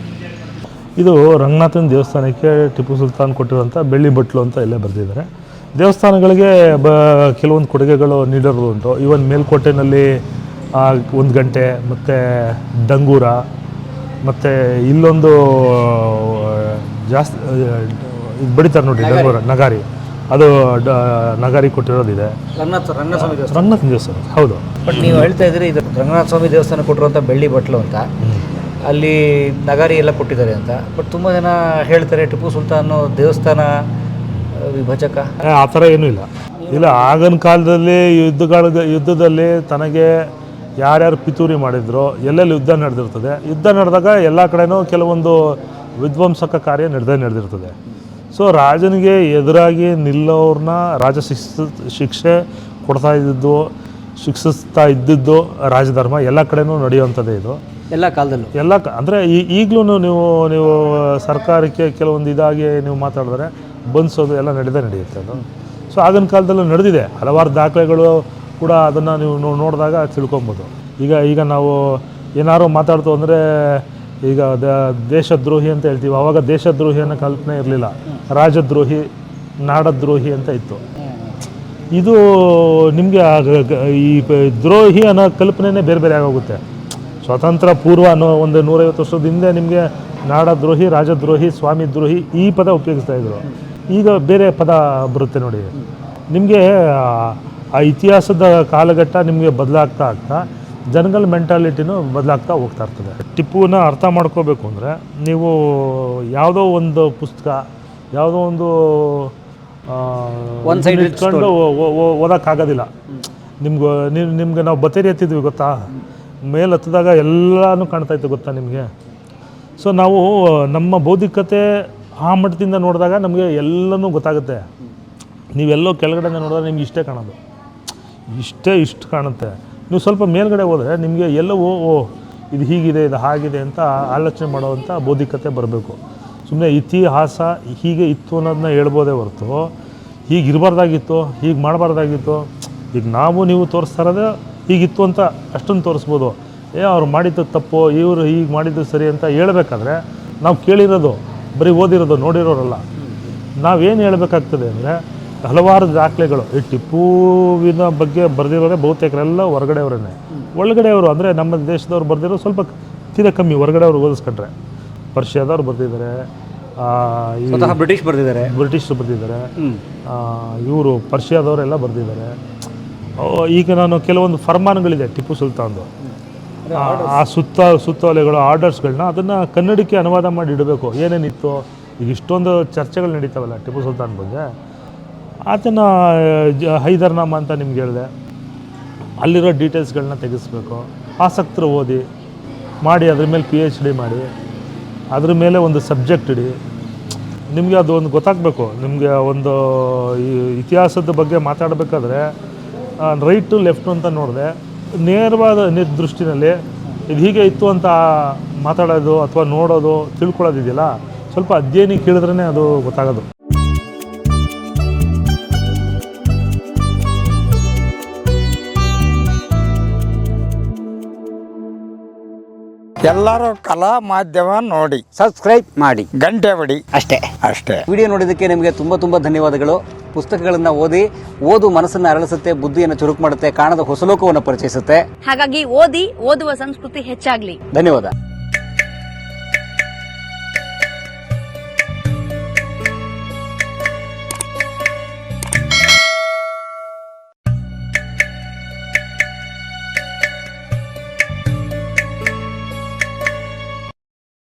ಇದು ರಂಗನಾಥನ ದೇವಸ್ಥಾನಕ್ಕೆ ಟಿಪ್ಪು ಸುಲ್ತಾನ್ ಕೊಟ್ಟಿರುವಂಥ ಬೆಳ್ಳಿ ಬಟ್ಲು ಅಂತ ಇಲ್ಲೇ ಬರೆದಿದ್ದಾರೆ. ದೇವಸ್ಥಾನಗಳಿಗೆ ಕೆಲವೊಂದು ಕೊಡುಗೆಗಳು ನೀಡಿರೋದು ಉಂಟು. ಇವನ್ ಮೇಲ್ಕೋಟೆಯಲ್ಲಿ 1 ಗಂಟೆ ಮತ್ತು ಡಂಗೂರ, ಮತ್ತು ಇಲ್ಲೊಂದು ಜಾಸ್ತಿ ಇದು ಬಡಿತಾರೆ ನೋಡಿ, ಡಂಗೂರ ನಗಾರಿ, ಅದು ನಗಾರಿ ಕೊಟ್ಟಿರೋದಿದೆ. ರಂಗನಾಥನ ದೇವಸ್ಥಾನ ಹೌದು. ಬಟ್ ನೀವು ಹೇಳ್ತಾ ಇದ್ದೀರಿ ಇದು ರಂಗನಾಥ ಸ್ವಾಮಿ ದೇವಸ್ಥಾನ ಕೊಟ್ಟಿರುವಂಥ ಬೆಳ್ಳಿ ಬಟ್ಲು ಅಂತ, ಅಲ್ಲಿ ನಗಾರಿ ಎಲ್ಲ ಕೊಟ್ಟಿದ್ದಾರೆ ಅಂತ. ಬಟ್ ತುಂಬ ಜನ ಹೇಳ್ತಾರೆ ಟಿಪ್ಪು ಸುಲ್ತಾನ್ ದೇವಸ್ಥಾನ ವಿಭಜಕ. ಆ ಥರ ಏನೂ ಇಲ್ಲ. ಆಗಿನ ಕಾಲದಲ್ಲಿ ಯುದ್ಧದಲ್ಲಿ ತನಗೆ ಯಾರ್ಯಾರು ಪಿತೂರಿ ಮಾಡಿದ್ರು, ಎಲ್ಲೆಲ್ಲಿ ಯುದ್ಧ ನಡೆದಿರ್ತದೆ, ಯುದ್ಧ ನಡೆದಾಗ ಎಲ್ಲ ಕಡೆನೂ ಕೆಲವೊಂದು ವಿಧ್ವಂಸಕ ಕಾರ್ಯ ನಡೆದಿರ್ತದೆ. ಸೊ ರಾಜನಿಗೆ ಎದುರಾಗಿ ನಿಲ್ಲೋರನ್ನ ರಾಜ ಶಿಕ್ಷೆ ಶಿಕ್ಷಿಸ್ತಾ ಇದ್ದಿದ್ದು ರಾಜಧರ್ಮ ಎಲ್ಲ ಕಡೆನೂ ನಡೆಯುವಂಥದ್ದೇ ಇದು. ಎಲ್ಲ ಕಾಲದಲ್ಲೂ ಅಂದರೆ ಈಗಲೂ ನೀವು ಸರ್ಕಾರಕ್ಕೆ ಕೆಲವೊಂದು ಇದಾಗಿ ನೀವು ಮಾತಾಡಿದ್ರೆ ಬಂಧಿಸೋದು ಎಲ್ಲ ನಡೆಯುತ್ತೆ ಅದು. ಸೊ ಆಗಿನ ಕಾಲದಲ್ಲೂ ನಡೆದಿದೆ. ಹಲವಾರು ದಾಖಲೆಗಳು ಕೂಡ ಅದನ್ನು ನೀವು ನೋಡಿದಾಗ ತಿಳ್ಕೊಬೋದು. ಈಗ ನಾವು ಏನಾದ್ರು ಮಾತಾಡ್ತು ಅಂದರೆ ಈಗ ದೇಶದ್ರೋಹಿ ಅಂತ ಹೇಳ್ತೀವಿ. ಆವಾಗ ದೇಶದ್ರೋಹಿ ಅನ್ನೋ ಕಲ್ಪನೆ ಇರಲಿಲ್ಲ, ರಾಜದ್ರೋಹಿ, ನಾಡದ್ರೋಹಿ ಅಂತ ಇತ್ತು. ಇದು ನಿಮಗೆ ಈ ದ್ರೋಹಿ ಅನ್ನೋ ಕಲ್ಪನೆನೇ ಬೇರೆ ಆಗೋಗುತ್ತೆ. ಸ್ವಾತಂತ್ರ್ಯ ಪೂರ್ವ ಅನ್ನೋ ಒಂದು 150 ವರ್ಷದ ಹಿಂದೆ ನಿಮಗೆ ನಾಡದ್ರೋಹಿ, ರಾಜದ್ರೋಹಿ, ಸ್ವಾಮಿ ದ್ರೋಹಿ ಈ ಪದ ಉಪಯೋಗಿಸ್ತಾ ಇದ್ರು. ಈಗ ಬೇರೆ ಪದ ಬರುತ್ತೆ ನೋಡಿ. ನಿಮಗೆ ಆ ಇತಿಹಾಸದ ಕಾಲಘಟ್ಟ ನಿಮಗೆ ಬದಲಾಗ್ತಾ ಜನಗಳ ಮೆಂಟಾಲಿಟಿನೂ ಬದಲಾಗ್ತಾ ಹೋಗ್ತಾ ಇರ್ತದೆ. ಟಿಪ್ಪುನ ಅರ್ಥ ಮಾಡ್ಕೋಬೇಕು ಅಂದರೆ ನೀವು ಯಾವುದೋ ಒಂದು ಪುಸ್ತಕ, ಯಾವುದೋ ಒಂದು ಇಟ್ಕೊಂಡು ಓದೋಕ್ಕಾಗೋದಿಲ್ಲ. ನಿಮ್ಗೆ ನಾವು ಬತ್ತೇರಿ ಹತ್ತಿದ್ವಿ ಗೊತ್ತಾ, ಮೇಲೆ ಹತ್ತಿದಾಗ ಎಲ್ಲನೂ ಕಾಣ್ತಾ ಇತ್ತು ಗೊತ್ತಾ ನಿಮಗೆ. ಸೊ ನಾವು ನಮ್ಮ ಬೌದ್ಧಿಕತೆ ಆ ಮಟ್ಟದಿಂದ ನೋಡಿದಾಗ ನಮಗೆ ಎಲ್ಲನೂ ಗೊತ್ತಾಗುತ್ತೆ. ನೀವೆಲ್ಲೋ ಕೆಳಗಡೆಯಿಂದ ನೋಡಿದ್ರೆ ನಿಮ್ಗೆ ಇಷ್ಟೇ ಕಾಣೋದು, ಇಷ್ಟು ಕಾಣುತ್ತೆ. ನೀವು ಸ್ವಲ್ಪ ಮೇಲ್ಗಡೆ ಹೋದರೆ ನಿಮಗೆ ಎಲ್ಲವೂ ಇದು ಹೀಗಿದೆ, ಇದು ಹಾಗಿದೆ ಅಂತ ಆಲೋಚನೆ ಮಾಡೋವಂಥ ಬೌದ್ಧಿಕತೆ ಬರಬೇಕು. ಸುಮ್ಮನೆ ಇತಿಹಾಸ ಹೀಗೆ ಇತ್ತು ಅನ್ನೋದನ್ನ ಹೇಳ್ಬೋದೇ ಹೊರತು ಹೀಗಿರಬಾರ್ದಾಗಿತ್ತು, ಹೀಗೆ ಮಾಡಬಾರ್ದಾಗಿತ್ತು. ಈಗ ನೀವು ತೋರಿಸ್ತಾ ಇರೋದು ಹೀಗಿತ್ತು ಅಂತ ಅಷ್ಟೊಂದು ತೋರಿಸ್ಬೋದು. ಅವ್ರು ಮಾಡಿದ್ದು ತಪ್ಪು, ಇವರು ಹೀಗೆ ಮಾಡಿದ್ದು ಸರಿ ಅಂತ ಹೇಳ್ಬೇಕಾದ್ರೆ ನಾವು ಕೇಳಿರೋದು, ಬರೀ ಓದಿರೋದು, ನೋಡಿರೋರಲ್ಲ. ನಾವೇನು ಹೇಳಬೇಕಾಗ್ತದೆ ಅಂದರೆ ಹಲವಾರು ದಾಖಲೆಗಳು. ಈ ಟಿಪ್ಪುವಿನ ಬಗ್ಗೆ ಬರೆದಿರೋರೆ ಬಹುತೇಕರೆಲ್ಲ ಒಳಗಡೆಯವರು ಅಂದರೆ ನಮ್ಮ ದೇಶದವ್ರು ಬರೆದಿರೋ ಸ್ವಲ್ಪ ತೀರ ಕಮ್ಮಿ. ಹೊರಗಡೆಯವರು ಓದಿಸ್ಕೊಂಡ್ರೆ ಪರ್ಷಿಯಾದವ್ರು ಬರೆದಿದ್ದಾರೆ, ಬ್ರಿಟಿಷರು ಬರೆದಿದ್ದಾರೆ, ಇವರು ಪರ್ಷಿಯಾದವರೆಲ್ಲ ಬರೆದಿದ್ದಾರೆ. ಈಗ ನಾನು ಕೆಲವೊಂದು ಫರ್ಮಾನ್ಗಳಿದೆ ಟಿಪ್ಪು ಸುಲ್ತಾನ್ದು, ಆ ಸುತ್ತೋಲೆಗಳು, ಆರ್ಡರ್ಸ್ಗಳನ್ನ ಅದನ್ನು ಕನ್ನಡಕ್ಕೆ ಅನುವಾದ ಮಾಡಿ ಇಡಬೇಕು. ಏನೇನಿತ್ತು ಈಗ ಇಷ್ಟೊಂದು ಚರ್ಚೆಗಳು ನಡೀತಾವಲ್ಲ ಟಿಪ್ಪು ಸುಲ್ತಾನ್ ಬಗ್ಗೆ. ಆತನ ಹೈದರ್ನಾಮ ಅಂತ ನಿಮ್ಗೆ ಹೇಳಿದೆ, ಅಲ್ಲಿರೋ ಡೀಟೇಲ್ಸ್ಗಳನ್ನ ತೆಗೆಸ್ಬೇಕು. ಆಸಕ್ತರು ಓದಿ ಮಾಡಿ, ಅದ್ರ ಮೇಲೆ PhD ಮಾಡಿ, ಅದ್ರ ಮೇಲೆ ಒಂದು ಸಬ್ಜೆಕ್ಟ್ ಇಡಿ. ನಿಮಗೆ ಅದು ಒಂದು ಗೊತ್ತಾಗಬೇಕು. ನಿಮಗೆ ಒಂದು ಇತಿಹಾಸದ ಬಗ್ಗೆ ಮಾತಾಡಬೇಕಾದ್ರೆ ರೈಟ್ ಟು ಲೆಫ್ಟ್ ಅಂತ ನೋಡಿದೆ, ನೇರವಾದ ದೃಷ್ಟಿನಲ್ಲಿ ಇದು ಹೀಗೆ ಇತ್ತು ಅಂತ ಮಾತಾಡೋದು ಅಥವಾ ನೋಡೋದು, ತಿಳ್ಕೊಳ್ಳೋದಿದೆಯಲ್ಲ, ಸ್ವಲ್ಪ ಅಧ್ಯಯನ ಕೇಳಿದ್ರೇ ಅದು ಗೊತ್ತಾಗೋದು. ಎಲ್ಲರೂ ಕಲಾ ಮಾಧ್ಯಮ ನೋಡಿ, ಸಬ್ಸ್ಕ್ರೈಬ್ ಮಾಡಿ, ಗಂಟೆ ಹೊಡಿ ಅಷ್ಟೇ. ಅಷ್ಟೇ. ವಿಡಿಯೋ ನೋಡಿದ್ದಕ್ಕೆ ನಿಮಗೆ ತುಂಬ ಧನ್ಯವಾದಗಳು. ಪುಸ್ತಕಗಳನ್ನು ಓದಿ. ಓದು ಮನಸ್ಸನ್ನು ಅರಳಿಸುತ್ತೆ, ಬುದ್ಧಿಯನ್ನು ಚುರುಕು ಮಾಡುತ್ತೆ, ಕಾಣದ ಹೊಸಲೋಕವನ್ನು ಪರಿಚಯಿಸುತ್ತೆ. ಹಾಗಾಗಿ ಓದಿ, ಓದುವ ಸಂಸ್ಕೃತಿ ಹೆಚ್ಚಾಗ್ಲಿ. ಧನ್ಯವಾದ.